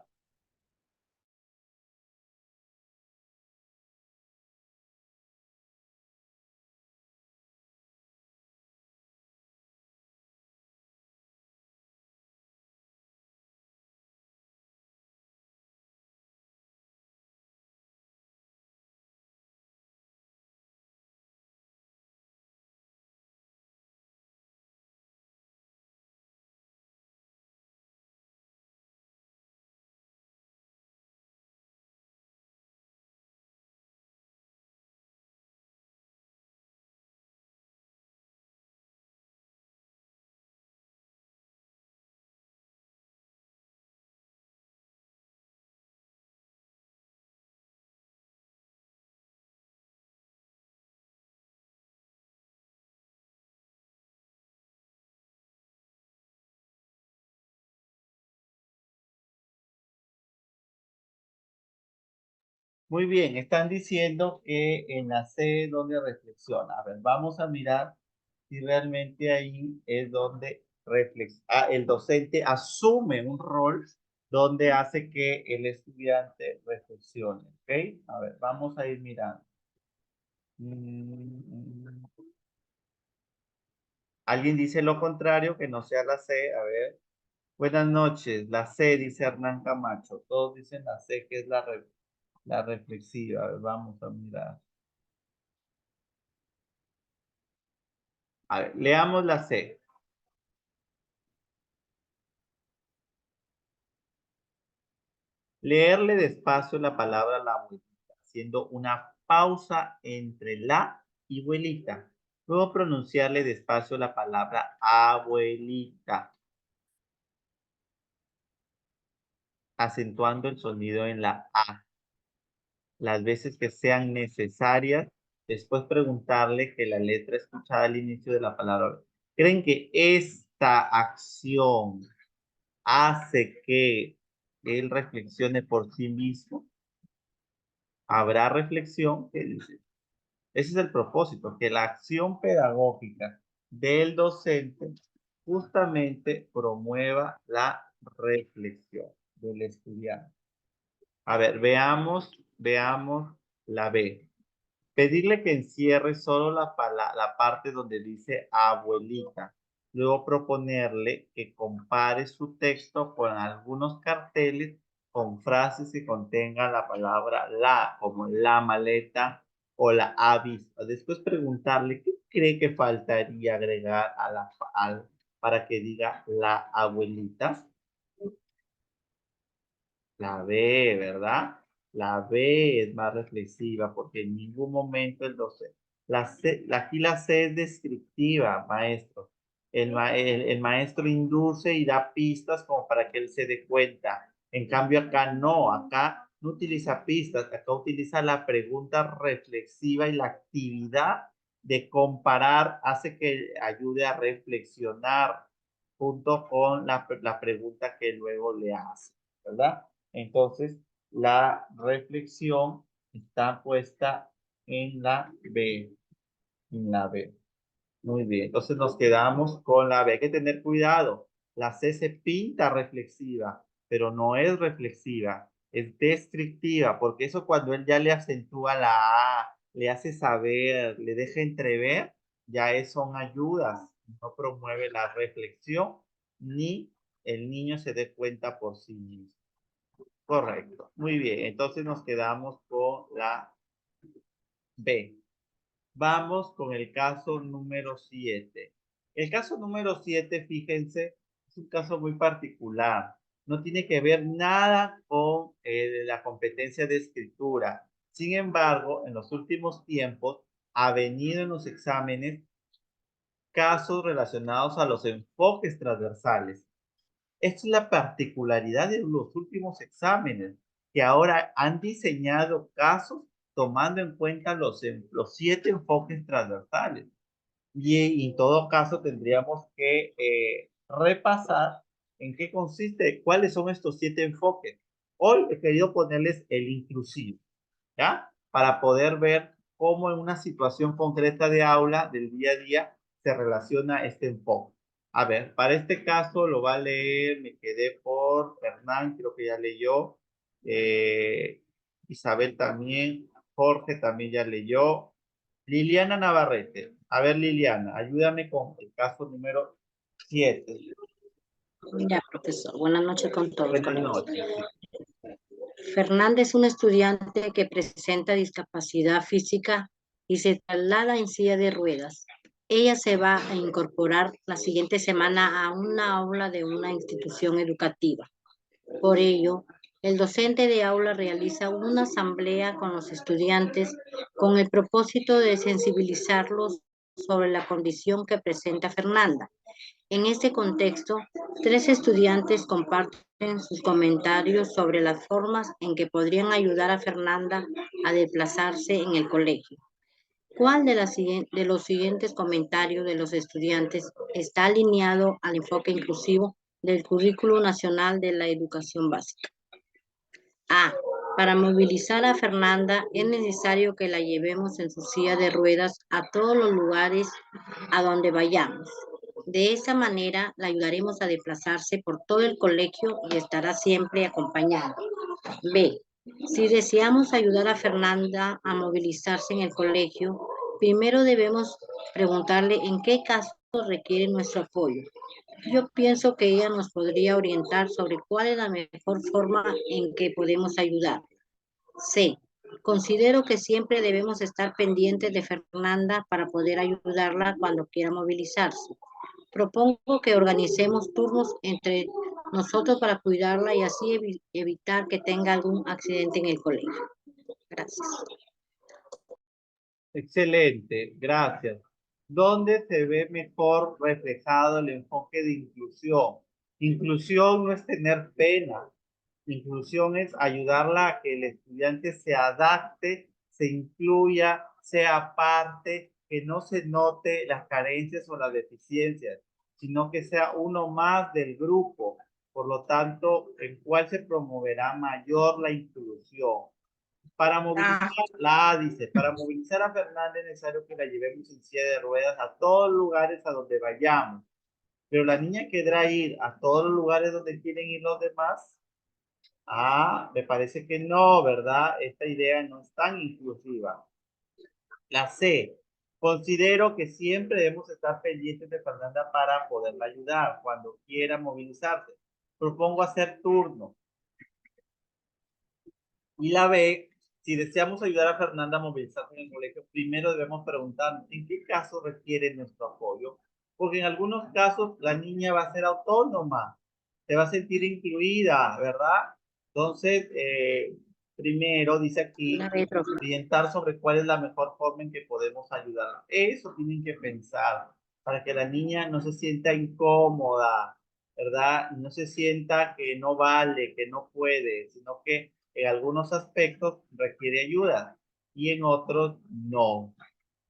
Speaker 1: Muy bien, están diciendo que en la C es donde reflexiona. A ver, vamos a mirar si realmente ahí es donde el docente asume un rol donde hace que el estudiante reflexione. ¿Ok? A ver, vamos a ir mirando. ¿Alguien dice lo contrario, que no sea la C? A ver. Buenas noches. La C, dice Hernán Camacho. Todos dicen la C, que es la reflexiva. A ver, vamos a mirar. A ver, leamos la C. Leerle despacio la palabra la abuelita, haciendo una pausa entre la y abuelita. Luego pronunciarle despacio la palabra abuelita, acentuando el sonido en la A las veces que sean necesarias. Después preguntarle que la letra escuchada al inicio de la palabra. ¿Creen que esta acción hace que él reflexione por sí mismo? ¿Habrá reflexión? ¿Qué dice? Ese es el propósito, que la acción pedagógica del docente justamente promueva la reflexión del estudiante. A ver, veamos la B. Pedirle que encierre solo la parte donde dice abuelita. Luego proponerle que compare su texto con algunos carteles con frases que contengan la palabra la, como la maleta o la avispa. Después preguntarle qué cree que faltaría agregar para que diga la abuelita. La B, ¿verdad? La B es más reflexiva porque en ningún momento el docente. Aquí la C es descriptiva, maestro. El maestro induce y da pistas como para que él se dé cuenta. En cambio acá no utiliza pistas, acá utiliza la pregunta reflexiva y la actividad de comparar hace que ayude a reflexionar junto con la pregunta que luego le hace, ¿verdad? Entonces, la reflexión está puesta en la B. En la B. Muy bien. Entonces nos quedamos con la B. Hay que tener cuidado. La C se pinta reflexiva, pero no es reflexiva, es descriptiva, porque eso cuando él ya le acentúa la A, le hace saber, le deja entrever, ya son ayudas, no promueve la reflexión, ni el niño se dé cuenta por sí mismo. Correcto, muy bien, entonces nos quedamos con la B. Vamos con el caso número 7. El caso número 7, fíjense, es un caso muy particular. No tiene que ver nada con la competencia de escritura. Sin embargo, en los últimos tiempos ha venido en los exámenes casos relacionados a los enfoques transversales. Esta es la particularidad de los últimos exámenes, que ahora han diseñado casos tomando en cuenta los 7 enfoques transversales. Y en todo caso tendríamos que repasar en qué consiste, cuáles son estos 7 enfoques. Hoy he querido ponerles el inclusivo, ¿ya? Para poder ver cómo en una situación concreta de aula del día a día se relaciona este enfoque. A ver, para este caso lo va a leer, me quedé por Hernán, creo que ya leyó, Isabel también, Jorge también ya leyó, Liliana Navarrete. A ver, Liliana, ayúdame con el caso número 7.
Speaker 11: Ya, profesor. Buenas noches con todos,
Speaker 1: Buenas
Speaker 11: colegas.
Speaker 1: noches.
Speaker 11: Fernanda es un estudiante que presenta discapacidad física y se traslada en silla de ruedas. Ella se va a incorporar la siguiente semana a una aula de una institución educativa. Por ello, el docente de aula realiza una asamblea con los estudiantes con el propósito de sensibilizarlos sobre la condición que presenta Fernanda. En este contexto, 3 estudiantes comparten sus comentarios sobre las formas en que podrían ayudar a Fernanda a desplazarse en el colegio. ¿Cuál de los siguientes comentarios de los estudiantes está alineado al enfoque inclusivo del Currículo Nacional de la Educación Básica? A. Para movilizar a Fernanda es necesario que la llevemos en su silla de ruedas a todos los lugares a donde vayamos. De esa manera la ayudaremos a desplazarse por todo el colegio y estará siempre acompañada. B. Si deseamos ayudar a Fernanda a movilizarse en el colegio, primero debemos preguntarle en qué casos requiere nuestro apoyo. Yo pienso que ella nos podría orientar sobre cuál es la mejor forma en que podemos ayudar. C. Considero que siempre debemos estar pendientes de Fernanda para poder ayudarla cuando quiera movilizarse. Propongo que organicemos turnos entre nosotros para cuidarla y así evitar que tenga algún accidente en el colegio. Gracias.
Speaker 1: Excelente, gracias. ¿Dónde se ve mejor reflejado el enfoque de inclusión? Inclusión no es tener pena. Inclusión es ayudarla a que el estudiante se adapte, se incluya, sea parte, que no se note las carencias o las deficiencias, sino que sea uno más del grupo. Por lo tanto, ¿en cuál se promoverá mayor la inclusión? Para movilizar, dice, para movilizar a Fernanda es necesario que la llevemos en silla de ruedas a todos los lugares a donde vayamos. Pero la niña querrá ir a todos los lugares donde quieren ir los demás. Me parece que no, ¿verdad? Esta idea no es tan inclusiva. La C. Considero que siempre debemos estar pendientes de Fernanda para poderla ayudar cuando quiera movilizarse. Propongo hacer turno. Y la B, si deseamos ayudar a Fernanda a movilizarse en el colegio, primero debemos preguntar en qué caso requiere nuestro apoyo, porque en algunos casos la niña va a ser autónoma, se va a sentir incluida, ¿verdad? Entonces, primero dice aquí, orientar sobre cuál es la mejor forma en que podemos ayudar. Eso tienen que pensar, para que la niña no se sienta incómoda, ¿verdad? No se sienta que no vale, que no puede, sino que en algunos aspectos requiere ayuda y en otros no.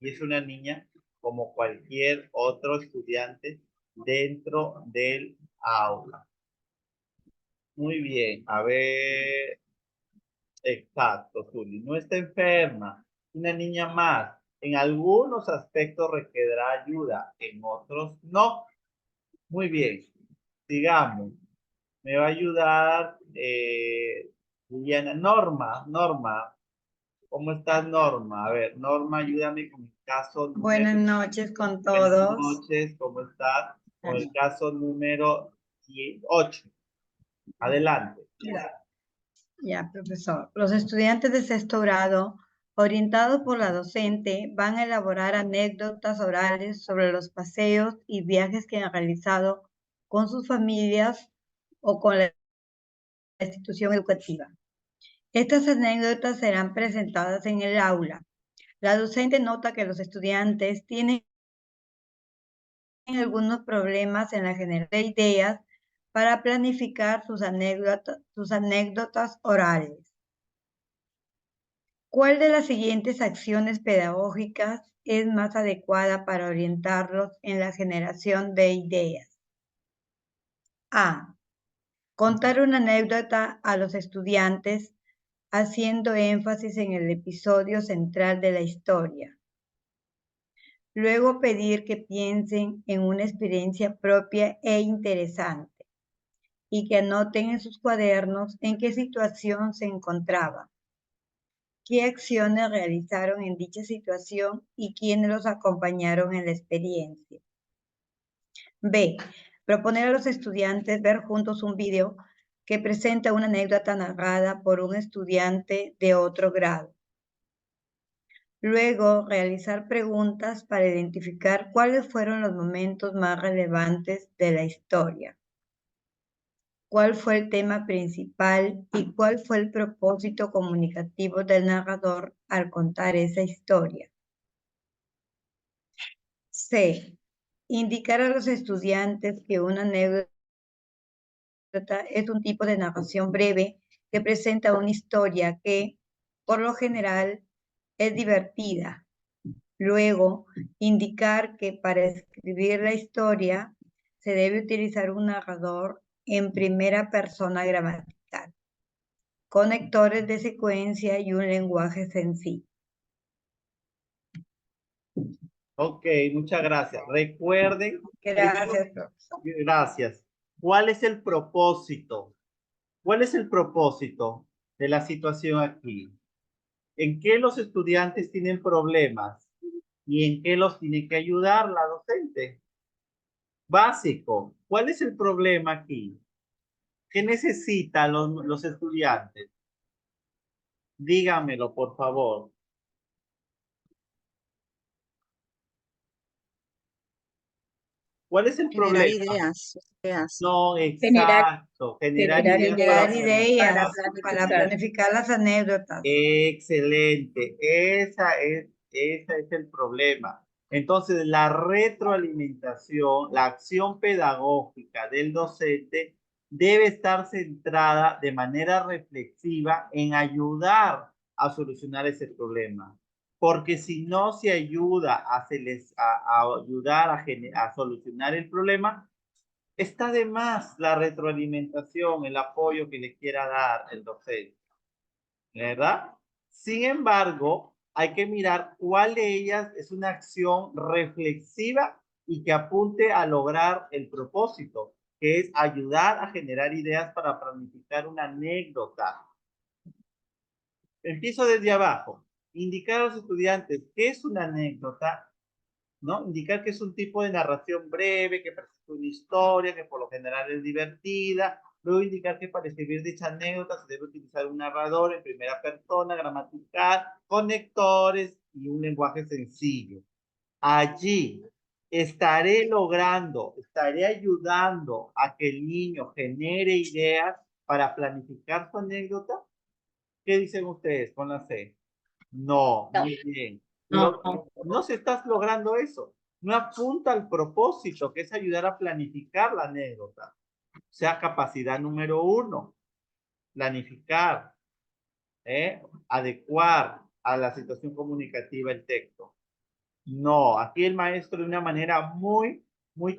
Speaker 1: Y es una niña como cualquier otro estudiante dentro del aula. Muy bien, a ver. Exacto, Zuli. No está enferma. Una niña más. En algunos aspectos requerirá ayuda, en otros no. Muy bien. Sigamos. Me va a ayudar Liliana. Norma. ¿Cómo estás, Norma? A ver, Norma, ayúdame con el caso
Speaker 6: Buenas
Speaker 1: número...
Speaker 6: noches con
Speaker 1: Buenas
Speaker 6: todos.
Speaker 1: noches, ¿cómo estás? Con el caso número 8. Adelante.
Speaker 6: Ya, profesor. Los estudiantes de sexto grado, orientados por la docente, van a elaborar anécdotas orales sobre los paseos y viajes que han realizado con sus familias o con la institución educativa. Estas anécdotas serán presentadas en el aula. La docente nota que los estudiantes tienen algunos problemas en la generación de ideas para planificar sus anécdotas orales. ¿Cuál de las siguientes acciones pedagógicas es más adecuada para orientarlos en la generación de ideas? A. Contar una anécdota a los estudiantes haciendo énfasis en el episodio central de la historia. Luego pedir que piensen en una experiencia propia e interesante y que anoten en sus cuadernos en qué situación se encontraban, qué acciones realizaron en dicha situación y quiénes los acompañaron en la experiencia. B. Proponer a los estudiantes ver juntos un video que presenta una anécdota narrada por un estudiante de otro grado. Luego, realizar preguntas para identificar cuáles fueron los momentos más relevantes de la historia. ¿Cuál fue el tema principal y cuál fue el propósito comunicativo del narrador al contar esa historia? C. Indicar a los estudiantes que una anécdota es un tipo de narración breve que presenta una historia que, por lo general, es divertida. Luego, indicar que para escribir la historia se debe utilizar un narrador en primera persona gramatical, conectores de secuencia y un lenguaje sencillo.
Speaker 1: Ok, muchas gracias. Recuerden.
Speaker 6: Gracias, profesor.
Speaker 1: Gracias. ¿Cuál es el propósito? ¿Cuál es el propósito de la situación aquí? ¿En qué los estudiantes tienen problemas? ¿Y en qué los tiene que ayudar la docente? Básico. ¿Cuál es el problema aquí? ¿Qué necesitan los estudiantes? Dígamelo, por favor. ¿Cuál es el
Speaker 3: Generar
Speaker 1: problema?
Speaker 3: ideas.
Speaker 1: No,
Speaker 3: Generar
Speaker 1: exacto. Generar ideas
Speaker 6: Generar
Speaker 1: para
Speaker 6: ideas
Speaker 3: para
Speaker 6: para
Speaker 3: planificar.
Speaker 6: planificar las anécdotas.
Speaker 1: Excelente. Ese es el problema. Entonces, la retroalimentación, la acción pedagógica del docente debe estar centrada de manera reflexiva en ayudar a solucionar ese problema. Porque si no se ayuda a ayudar a solucionar el problema, está de más la retroalimentación, el apoyo que le quiera dar el docente. ¿Verdad? Sin embargo, hay que mirar cuál de ellas es una acción reflexiva y que apunte a lograr el propósito, que es ayudar a generar ideas para planificar una anécdota. Empiezo desde abajo. Indicar a los estudiantes qué es una anécdota, ¿no? Indicar que es un tipo de narración breve, que presenta una historia, que por lo general es divertida. Luego indicar que para escribir dicha anécdota se debe utilizar un narrador en primera persona, gramatical, conectores y un lenguaje sencillo. Allí estaré ayudando a que el niño genere ideas para planificar su anécdota. ¿Qué dicen ustedes con la C? No, muy bien. No se está logrando eso. No apunta al propósito, que es ayudar a planificar la anécdota. O sea, capacidad número 1, planificar, adecuar a la situación comunicativa el texto. No, aquí el maestro de una manera muy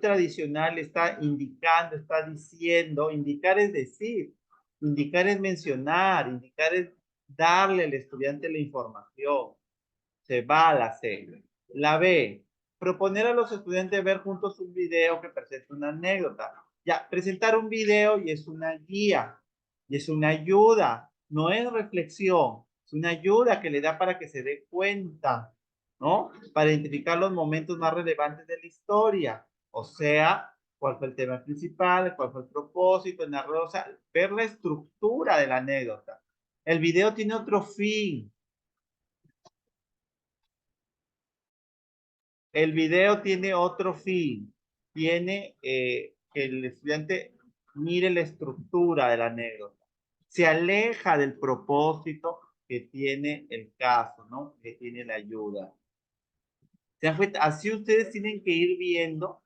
Speaker 1: tradicional está indicando, está diciendo, indicar es decir, indicar es mencionar, indicar es darle al estudiante la información. Se va a la C. La B, proponer a los estudiantes ver juntos un video que presenta una anécdota. Ya, presentar un video y es una guía, y es una ayuda, no es reflexión, es una ayuda que le da para que se dé cuenta, ¿no? Para identificar los momentos más relevantes de la historia, o sea, cuál fue el tema principal, cuál fue el propósito, el narrador, o sea, ver la estructura de la anécdota. El video tiene otro fin. El video tiene otro fin. Tiene que el estudiante mire la estructura de la anécdota. Se aleja del propósito que tiene el caso, ¿no? Que tiene la ayuda. ¿Se dan cuenta? Así ustedes tienen que ir viendo,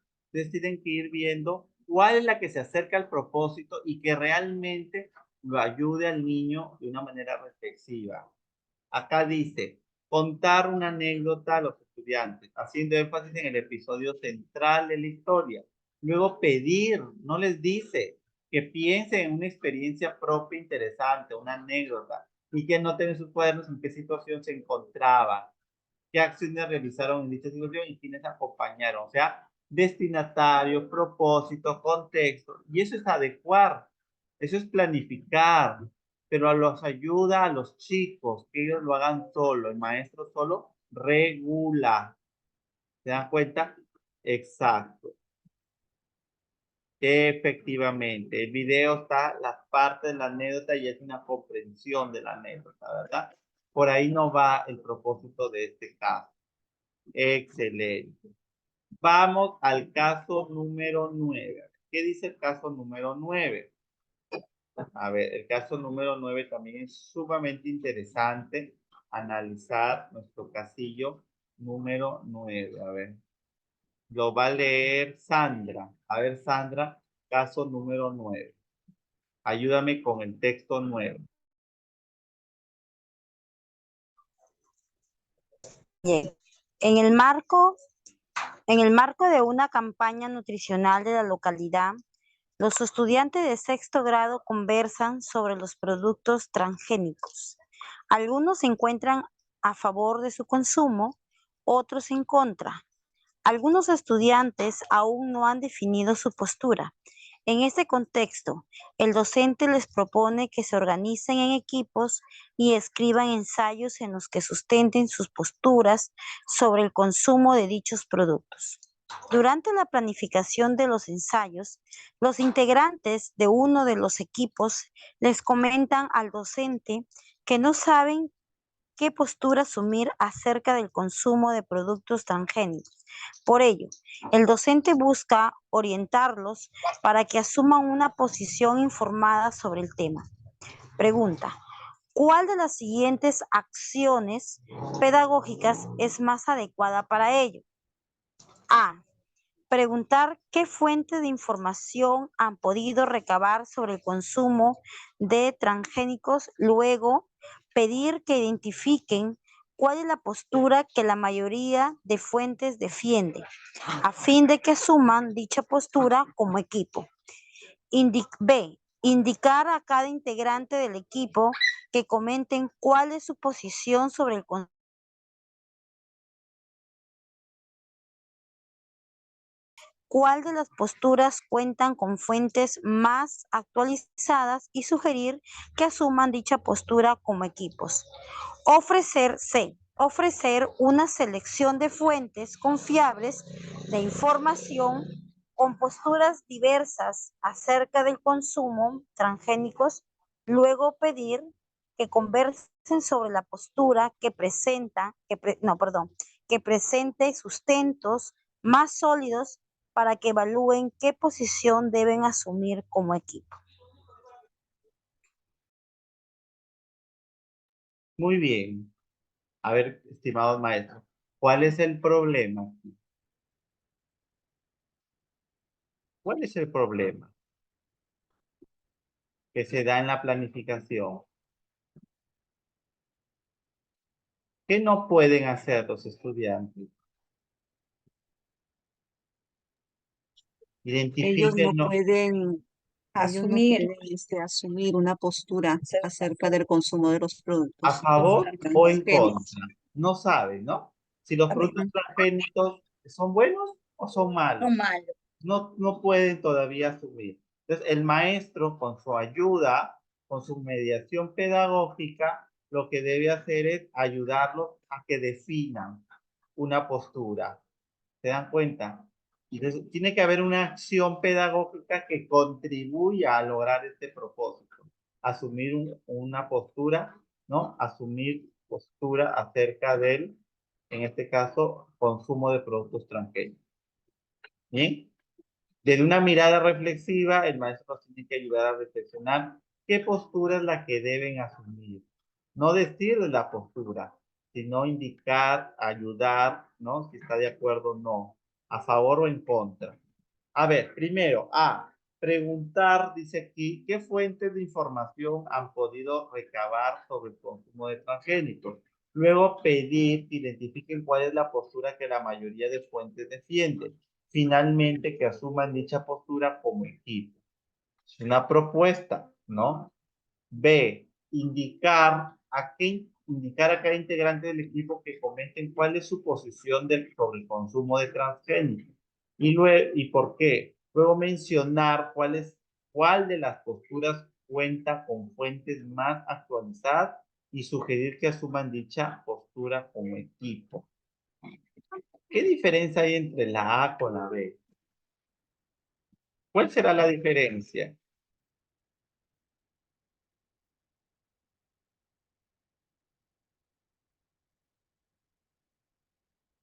Speaker 1: cuál es la que se acerca al propósito y que realmente lo ayude al niño de una manera reflexiva. Acá dice, contar una anécdota a los estudiantes, haciendo énfasis en el episodio central de la historia. Luego pedir, no les dice, que piensen en una experiencia propia interesante, una anécdota, y que noten en sus cuadernos en qué situación se encontraban, qué acciones realizaron en dicha situación y quiénes acompañaron. O sea, destinatario, propósito, contexto. Y eso es adecuar, eso es planificar, pero los ayuda a los chicos que ellos lo hagan solo. El maestro solo regula. ¿Se dan cuenta? Exacto. Efectivamente. El video está la parte de la anécdota y es una comprensión de la anécdota, ¿verdad? Por ahí no va el propósito de este caso. Excelente. Vamos al caso número 9. ¿Qué dice el caso número 9? A ver, el caso número 9 también es sumamente interesante analizar nuestro casillo número 9. A ver, lo va a leer Sandra. A ver, Sandra, caso número 9. Ayúdame con el texto nuevo.
Speaker 2: Bien. En el marco de una campaña nutricional de la localidad, los estudiantes de sexto grado conversan sobre los productos transgénicos. Algunos se encuentran a favor de su consumo, otros en contra. Algunos estudiantes aún no han definido su postura. En este contexto, el docente les propone que se organicen en equipos y escriban ensayos en los que sustenten sus posturas sobre el consumo de dichos productos. Durante la planificación de los ensayos, los integrantes de uno de los equipos les comentan al docente que no saben qué postura asumir acerca del consumo de productos transgénicos. Por ello, el docente busca orientarlos para que asuman una posición informada sobre el tema. Pregunta: ¿cuál de las siguientes acciones pedagógicas es más adecuada para ello? A. Preguntar qué fuente de información han podido recabar sobre el consumo de transgénicos, luego pedir que identifiquen cuál es la postura que la mayoría de fuentes defiende, a fin de que asuman dicha postura como equipo. B. Indicar a cada integrante del equipo que comenten cuál es su posición sobre el consumo. ¿Cuál de las posturas cuentan con fuentes más actualizadas y sugerir que asuman dicha postura como equipos? Ofrecer una selección de fuentes confiables de información con posturas diversas acerca del consumo transgénicos, luego pedir que conversen sobre la postura que presente sustentos más sólidos para que evalúen qué posición deben asumir como equipo.
Speaker 1: Muy bien. A ver, estimados maestros, ¿cuál es el problema? ¿Cuál es el problema que se da en la planificación? ¿Qué no pueden hacer los estudiantes?
Speaker 12: Ellos no
Speaker 1: Identifiquen,
Speaker 12: pueden
Speaker 10: Asumir.
Speaker 12: asumir una postura acerca del consumo de los
Speaker 1: a
Speaker 12: productos
Speaker 1: favor o en
Speaker 12: transgénicos.
Speaker 1: contra. No saben, ¿no? Si los productos transgénicos son buenos o son malos.
Speaker 3: Son malos.
Speaker 1: no pueden todavía asumir. Entonces, el maestro, con su ayuda, con su mediación pedagógica, lo que debe hacer es ayudarlos a que definan una postura. ¿Se dan cuenta? Entonces, tiene que haber una acción pedagógica que contribuya a lograr este propósito. Asumir una postura, ¿no? Asumir postura acerca del, en este caso, consumo de productos transgénicos. ¿Bien? Desde una mirada reflexiva, el maestro nos tiene que ayudar a reflexionar qué postura es la que deben asumir. No decirles la postura, sino indicar, ayudar, ¿no? Si está de acuerdo o no, a favor o en contra. A ver, primero, preguntar, dice aquí, ¿qué fuentes de información han podido recabar sobre el consumo de transgénicos? Luego, pedir que identifiquen cuál es la postura que la mayoría de fuentes defienden. Finalmente, que asuman dicha postura como equipo. Es una propuesta, ¿no? B, indicar a cada integrante del equipo que comenten cuál es su posición sobre el consumo de transgénicos y por qué. Luego mencionar cuál de las posturas cuenta con fuentes más actualizadas y sugerir que asuman dicha postura como equipo. ¿Qué diferencia hay entre la A con la B? ¿Cuál será la diferencia?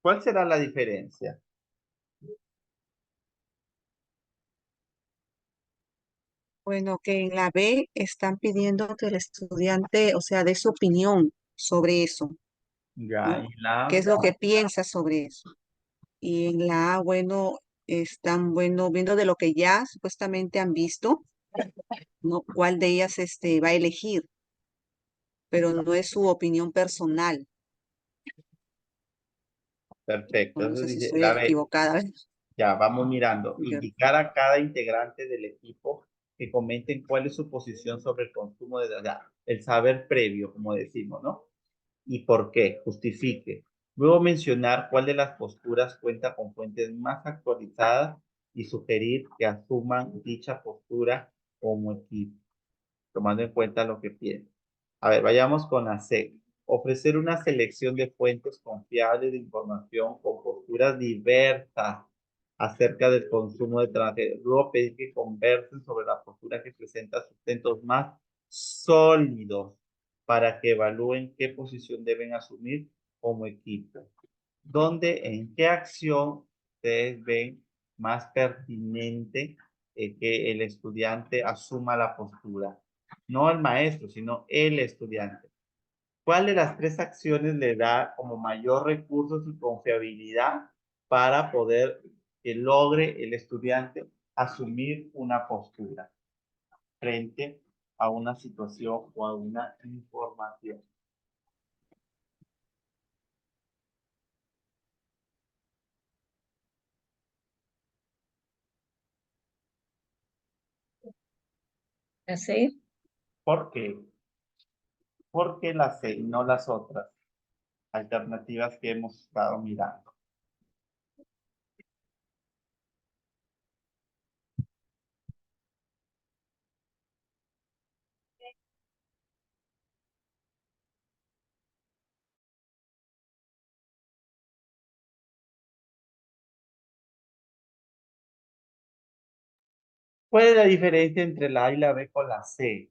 Speaker 1: ¿Cuál será la diferencia?
Speaker 12: Bueno, que en la B están pidiendo que el estudiante, o sea, dé su opinión sobre eso,
Speaker 1: Ya,
Speaker 12: ¿no?
Speaker 1: y la
Speaker 12: ¿Qué es lo que piensa sobre eso? Y en la A, bueno, están, bueno, viendo de lo que ya supuestamente han visto, ¿no? ¿Cuál de ellas va a elegir? Pero no es su opinión personal.
Speaker 1: Perfecto.
Speaker 12: No
Speaker 1: Eso
Speaker 12: sé si
Speaker 1: dice
Speaker 12: estoy
Speaker 1: la B.
Speaker 12: equivocada. ¿Ves?
Speaker 1: Ya, vamos mirando.
Speaker 12: Ya.
Speaker 1: Indicar a cada integrante del equipo que comenten cuál es su posición sobre el consumo de el saber previo, como decimos, ¿no? Y por qué, justifique. Luego mencionar cuál de las posturas cuenta con fuentes más actualizadas y sugerir que asuman dicha postura como equipo, tomando en cuenta lo que piensan. A ver, vayamos con la C. Ofrecer una selección de fuentes confiables de información con posturas diversas acerca del consumo de transgénicos. Luego pedir que conversen sobre la postura que presenta sustentos más sólidos para que evalúen qué posición deben asumir como equipo. En qué acción ustedes ven más pertinente que el estudiante asuma la postura? No el maestro, sino el estudiante. ¿Cuál de las tres acciones le da como mayor recursos y confiabilidad para poder que logre el estudiante asumir una postura frente a una situación o a una información?
Speaker 3: ¿Así?
Speaker 1: ¿Por qué? ¿Por qué la C y no las otras alternativas que hemos estado mirando? ¿Cuál es la diferencia entre la A y la B con la C?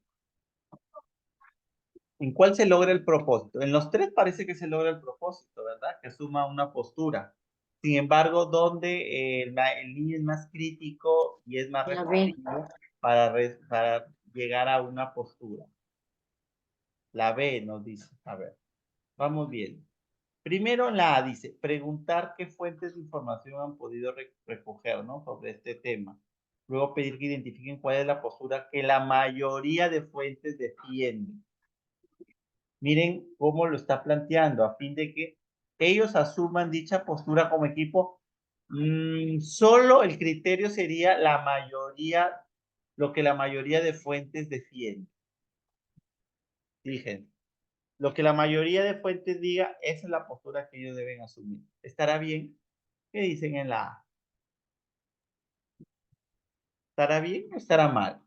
Speaker 1: ¿En cuál se logra el propósito? En los tres parece que se logra el propósito, ¿verdad? Que suma una postura. Sin embargo, donde el niño es más crítico y es más
Speaker 11: La B.
Speaker 1: reflexivo para llegar a una postura. La B nos dice, a ver, vamos bien. Primero la A dice, preguntar qué fuentes de información han podido recoger, ¿no? Sobre este tema. Luego pedir que identifiquen cuál es la postura que la mayoría de fuentes defienden. Miren cómo lo está planteando, a fin de que ellos asuman dicha postura como equipo. Solo el criterio sería la mayoría, lo que la mayoría de fuentes defiende. Fíjense, lo que la mayoría de fuentes diga, esa es la postura que ellos deben asumir. ¿Estará bien? ¿Qué dicen en la A? ¿Estará bien o estará mal?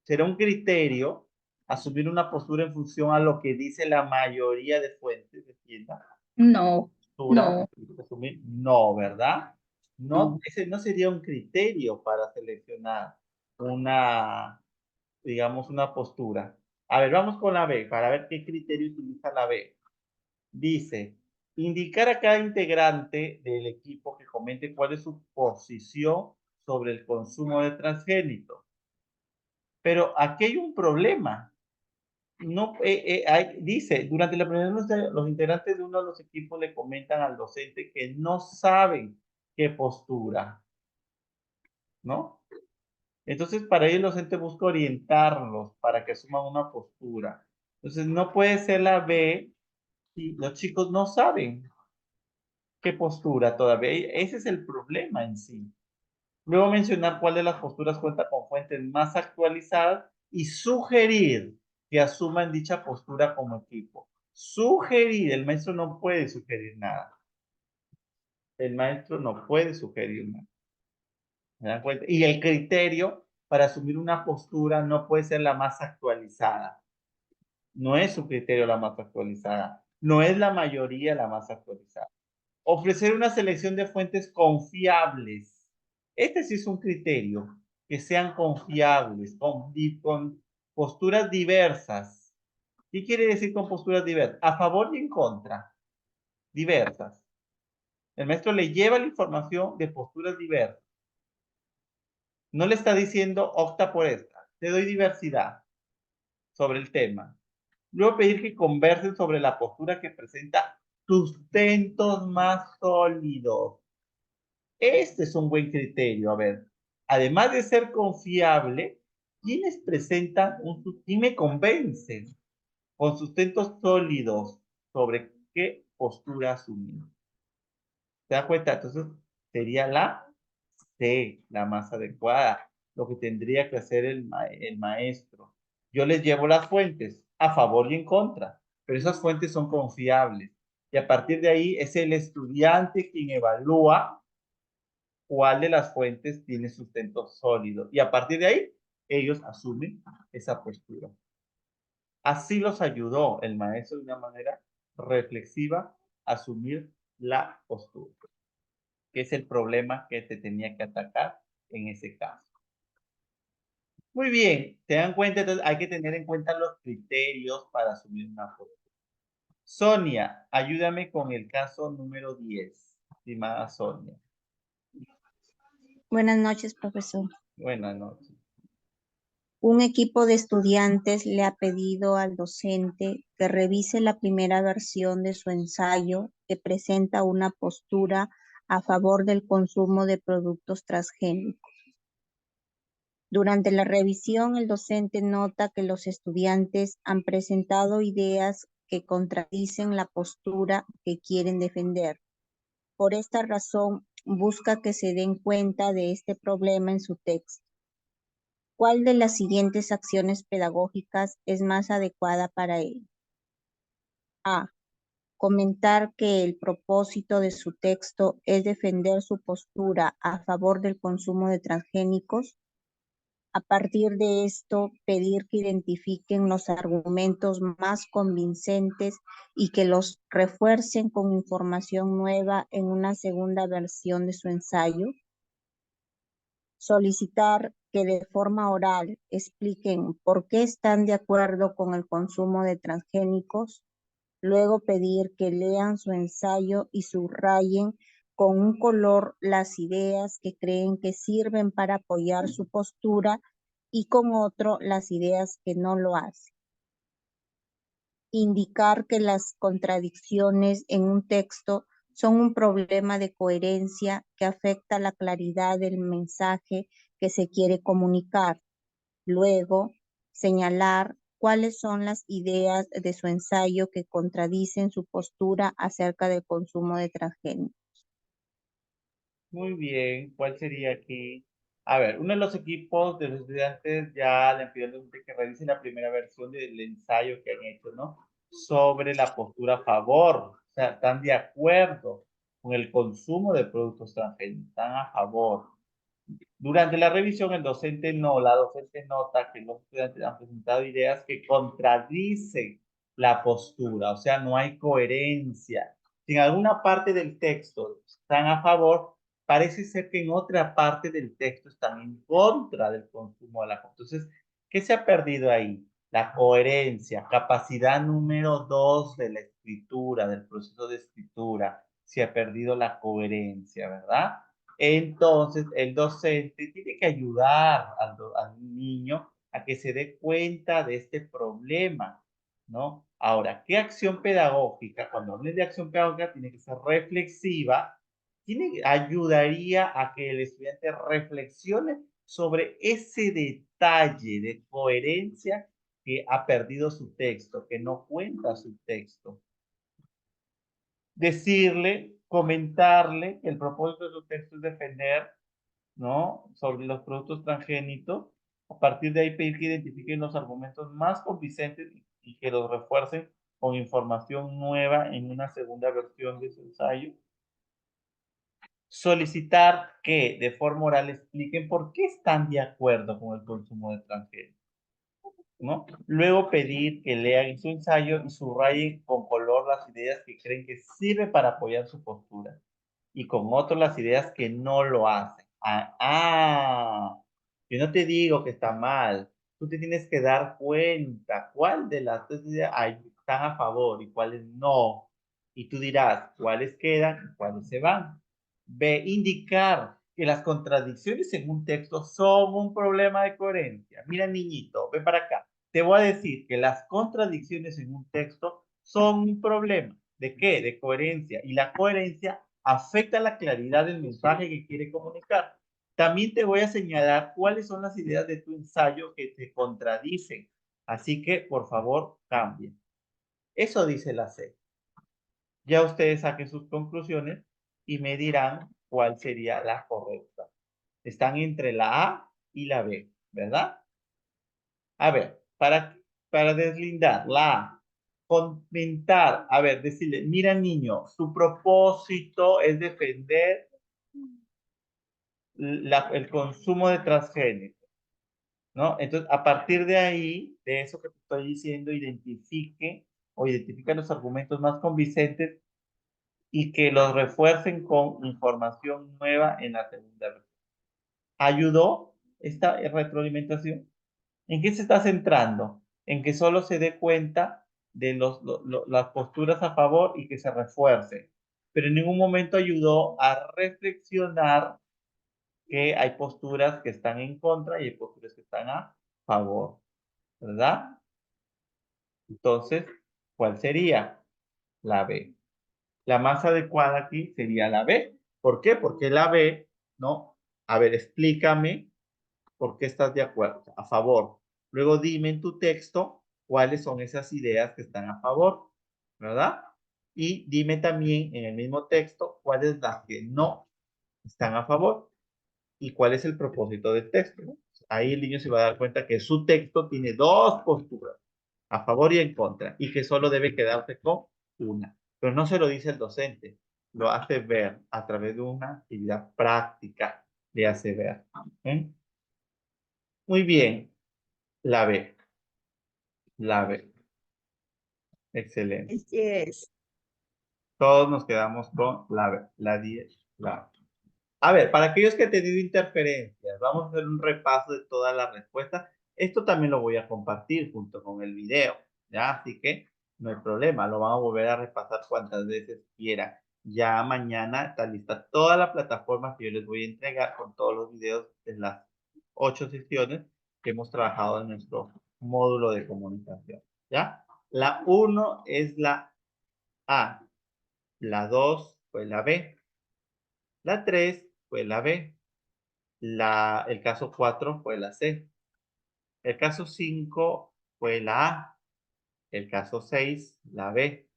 Speaker 1: ¿Será un criterio asumir una postura en función a lo que dice la mayoría de fuentes de tienda?
Speaker 2: No,
Speaker 1: Postura,
Speaker 2: no,
Speaker 1: asumir, no, ¿verdad? No,
Speaker 2: no.
Speaker 1: ese no sería un criterio para seleccionar una, digamos, una postura. A ver, vamos con la B, para ver qué criterio utiliza la B. Dice, indicar a cada integrante del equipo que comente cuál es su posición sobre el consumo de transgénicos. Pero aquí hay un problema. No, dice, durante la primera los integrantes de uno de los equipos le comentan al docente que no saben qué postura, ¿no? Entonces, para ello el docente busca orientarlos para que asuman una postura. Entonces, no puede ser la B si los chicos no saben qué postura todavía. Ese es el problema en sí. Luego mencionar cuál de las posturas cuenta con fuentes más actualizadas y sugerir que asuman dicha postura como equipo. Sugerir, el maestro no puede sugerir nada. El maestro no puede sugerir nada. ¿Se dan cuenta? Y el criterio para asumir una postura no puede ser la más actualizada. No es su criterio la más actualizada. No es la mayoría la más actualizada. Ofrecer una selección de fuentes confiables. Este sí es un criterio, que sean confiables, con posturas diversas. ¿Qué quiere decir con posturas diversas? A favor y en contra. Diversas. El maestro le lleva la información de posturas diversas. No le está diciendo opta por esta. Te doy diversidad sobre el tema. Luego pedir que conversen sobre la postura que presenta sustentos más sólidos. Este es un buen criterio. A ver, además de ser confiable, ¿quiénes presentan quién me convencen con sustentos sólidos sobre qué postura asumir? ¿Te das cuenta? Entonces, sería la C, la más adecuada, lo que tendría que hacer el maestro. Yo les llevo las fuentes, a favor y en contra, pero esas fuentes son confiables. Y a partir de ahí es el estudiante quien evalúa cuál de las fuentes tiene sustento sólido. Y a partir de ahí, ellos asumen esa postura. Así los ayudó el maestro de una manera reflexiva a asumir la postura, que es el problema que te tenía que atacar en ese caso. Muy bien, se dan cuenta, entonces hay que tener en cuenta los criterios para asumir una postura. Sonia, ayúdame con el caso número 10, estimada Sonia.
Speaker 13: Buenas noches, profesor.
Speaker 1: Buenas noches.
Speaker 13: Un equipo de estudiantes le ha pedido al docente que revise la primera versión de su ensayo que presenta una postura a favor del consumo de productos transgénicos. Durante la revisión, el docente nota que los estudiantes han presentado ideas que contradicen la postura que quieren defender. Por esta razón, busca que se den cuenta de este problema en su texto. ¿Cuál de las siguientes acciones pedagógicas es más adecuada para él? A. Comentar que el propósito de su texto es defender su postura a favor del consumo de transgénicos. A partir de esto, pedir que identifiquen los argumentos más convincentes y que los refuercen con información nueva en una segunda versión de su ensayo. Solicitar que de forma oral expliquen por qué están de acuerdo con el consumo de transgénicos. Luego pedir que lean su ensayo y subrayen con un color las ideas que creen que sirven para apoyar su postura y con otro las ideas que no lo hacen. Indicar que las contradicciones en un texto son un problema de coherencia que afecta la claridad del mensaje que se quiere comunicar. Luego, señalar cuáles son las ideas de su ensayo que contradicen su postura acerca del consumo de transgénicos.
Speaker 1: Muy bien, ¿cuál sería aquí? A ver, uno de los equipos de los estudiantes ya le pidió al docente que revise la primera versión del ensayo que han hecho, ¿no? Sobre la postura a favor, o sea, están de acuerdo con el consumo de productos transgénicos, están a favor. Durante la revisión, la docente nota que los estudiantes han presentado ideas que contradicen la postura, o sea, no hay coherencia. Si en alguna parte del texto están a favor, parece ser que en otra parte del texto están en contra del consumo de la comida. Entonces, ¿qué se ha perdido ahí? La coherencia, capacidad número 2 de la escritura, del proceso de escritura. Se ha perdido la coherencia, ¿verdad? Entonces, el docente tiene que ayudar al niño a que se dé cuenta de este problema, ¿no? Ahora, ¿qué acción pedagógica? Cuando hablé de acción pedagógica, tiene que ser reflexiva, ayudaría a que el estudiante reflexione sobre ese detalle de coherencia que ha perdido su texto, que no cuenta su texto. Decirle, comentarle que el propósito de su texto es defender, ¿no?, sobre los productos transgénicos. A partir de ahí pedir que identifiquen los argumentos más convincentes y que los refuercen con información nueva en una segunda versión de su ensayo. Solicitar que de forma oral expliquen por qué están de acuerdo con el consumo de transgénicos, ¿no? Luego pedir que lean su ensayo y subrayen con color las ideas que creen que sirven para apoyar su postura y con otros las ideas que no lo hacen. Yo no te digo que está mal. Tú te tienes que dar cuenta cuál de las dos ideas están a favor y cuáles no. Y tú dirás cuáles quedan y cuáles se van. B, indicar que las contradicciones en un texto son un problema de coherencia. Mira, niñito, ven para acá. Te voy a decir que las contradicciones en un texto son un problema. ¿De qué? De coherencia. Y la coherencia afecta la claridad del mensaje que quiere comunicar. También te voy a señalar cuáles son las ideas de tu ensayo que te contradicen. Así que, por favor, cambien. Eso dice la C. Ya ustedes saquen sus conclusiones y me dirán cuál sería la correcta. Están entre la A y la B, ¿verdad? A ver, para deslindar la A, comentar, a ver, decirle, mira niño, tu propósito es defender el consumo de transgénicos, ¿no? Entonces, a partir de ahí, de eso que te estoy diciendo, identifica los argumentos más convincentes y que los refuercen con información nueva en la segunda versión. ¿Ayudó esta retroalimentación? ¿En qué se está centrando? En que solo se dé cuenta de las posturas a favor y que se refuerce. Pero en ningún momento ayudó a reflexionar que hay posturas que están en contra y hay posturas que están a favor, ¿verdad? Entonces, ¿cuál sería? La B. La más adecuada aquí sería la B. ¿Por qué? Porque la B, ¿no? A ver, explícame por qué estás de acuerdo, a favor. Luego dime en tu texto cuáles son esas ideas que están a favor, ¿verdad? Y dime también en el mismo texto cuáles las que no están a favor y cuál es el propósito del texto, ¿no? Ahí el niño se va a dar cuenta que su texto tiene dos posturas, a favor y en contra, y que solo debe quedarse con una. Pero no se lo dice el docente, lo hace ver a través de una actividad práctica, le hace ver. ¿Eh? Muy bien, la B. La B. Excelente.
Speaker 6: Yes.
Speaker 1: Todos nos quedamos con la B, la 10, la B. A ver, para aquellos que han tenido interferencias, vamos a hacer un repaso de todas las respuestas. Esto también lo voy a compartir junto con el video, ¿ya? Así que no hay problema, lo vamos a volver a repasar cuantas veces quieran. Ya mañana está lista toda la plataforma que yo les voy a entregar con todos los videos de las 8 sesiones que hemos trabajado en nuestro módulo de comunicación, ¿ya? La 1 es la A, la 2 fue la B, la 3 fue la B, el caso 4 fue la C, el caso 5 fue la A, el caso 6 la B,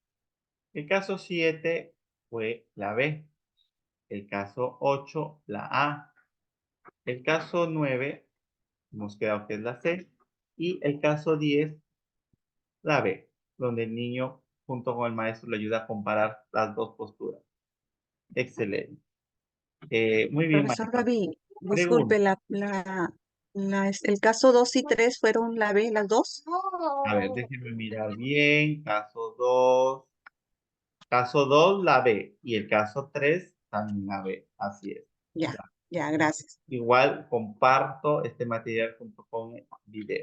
Speaker 1: el caso 7 fue la B, el caso 8 la A, el caso 9 hemos quedado que es la C y el caso 10 la B, donde el niño junto con el maestro le ayuda a comparar las dos posturas. Excelente. Muy bien,
Speaker 12: Profesor
Speaker 1: maestra.
Speaker 12: Gaby, Disculpe, el caso 2 y 3 fueron la B, las dos.
Speaker 1: A ver, déjenme mirar bien. Caso 2. Caso 2, la B. Y el caso 3, también la B. Así es.
Speaker 12: Ya, gracias.
Speaker 1: Igual comparto este material junto con el video.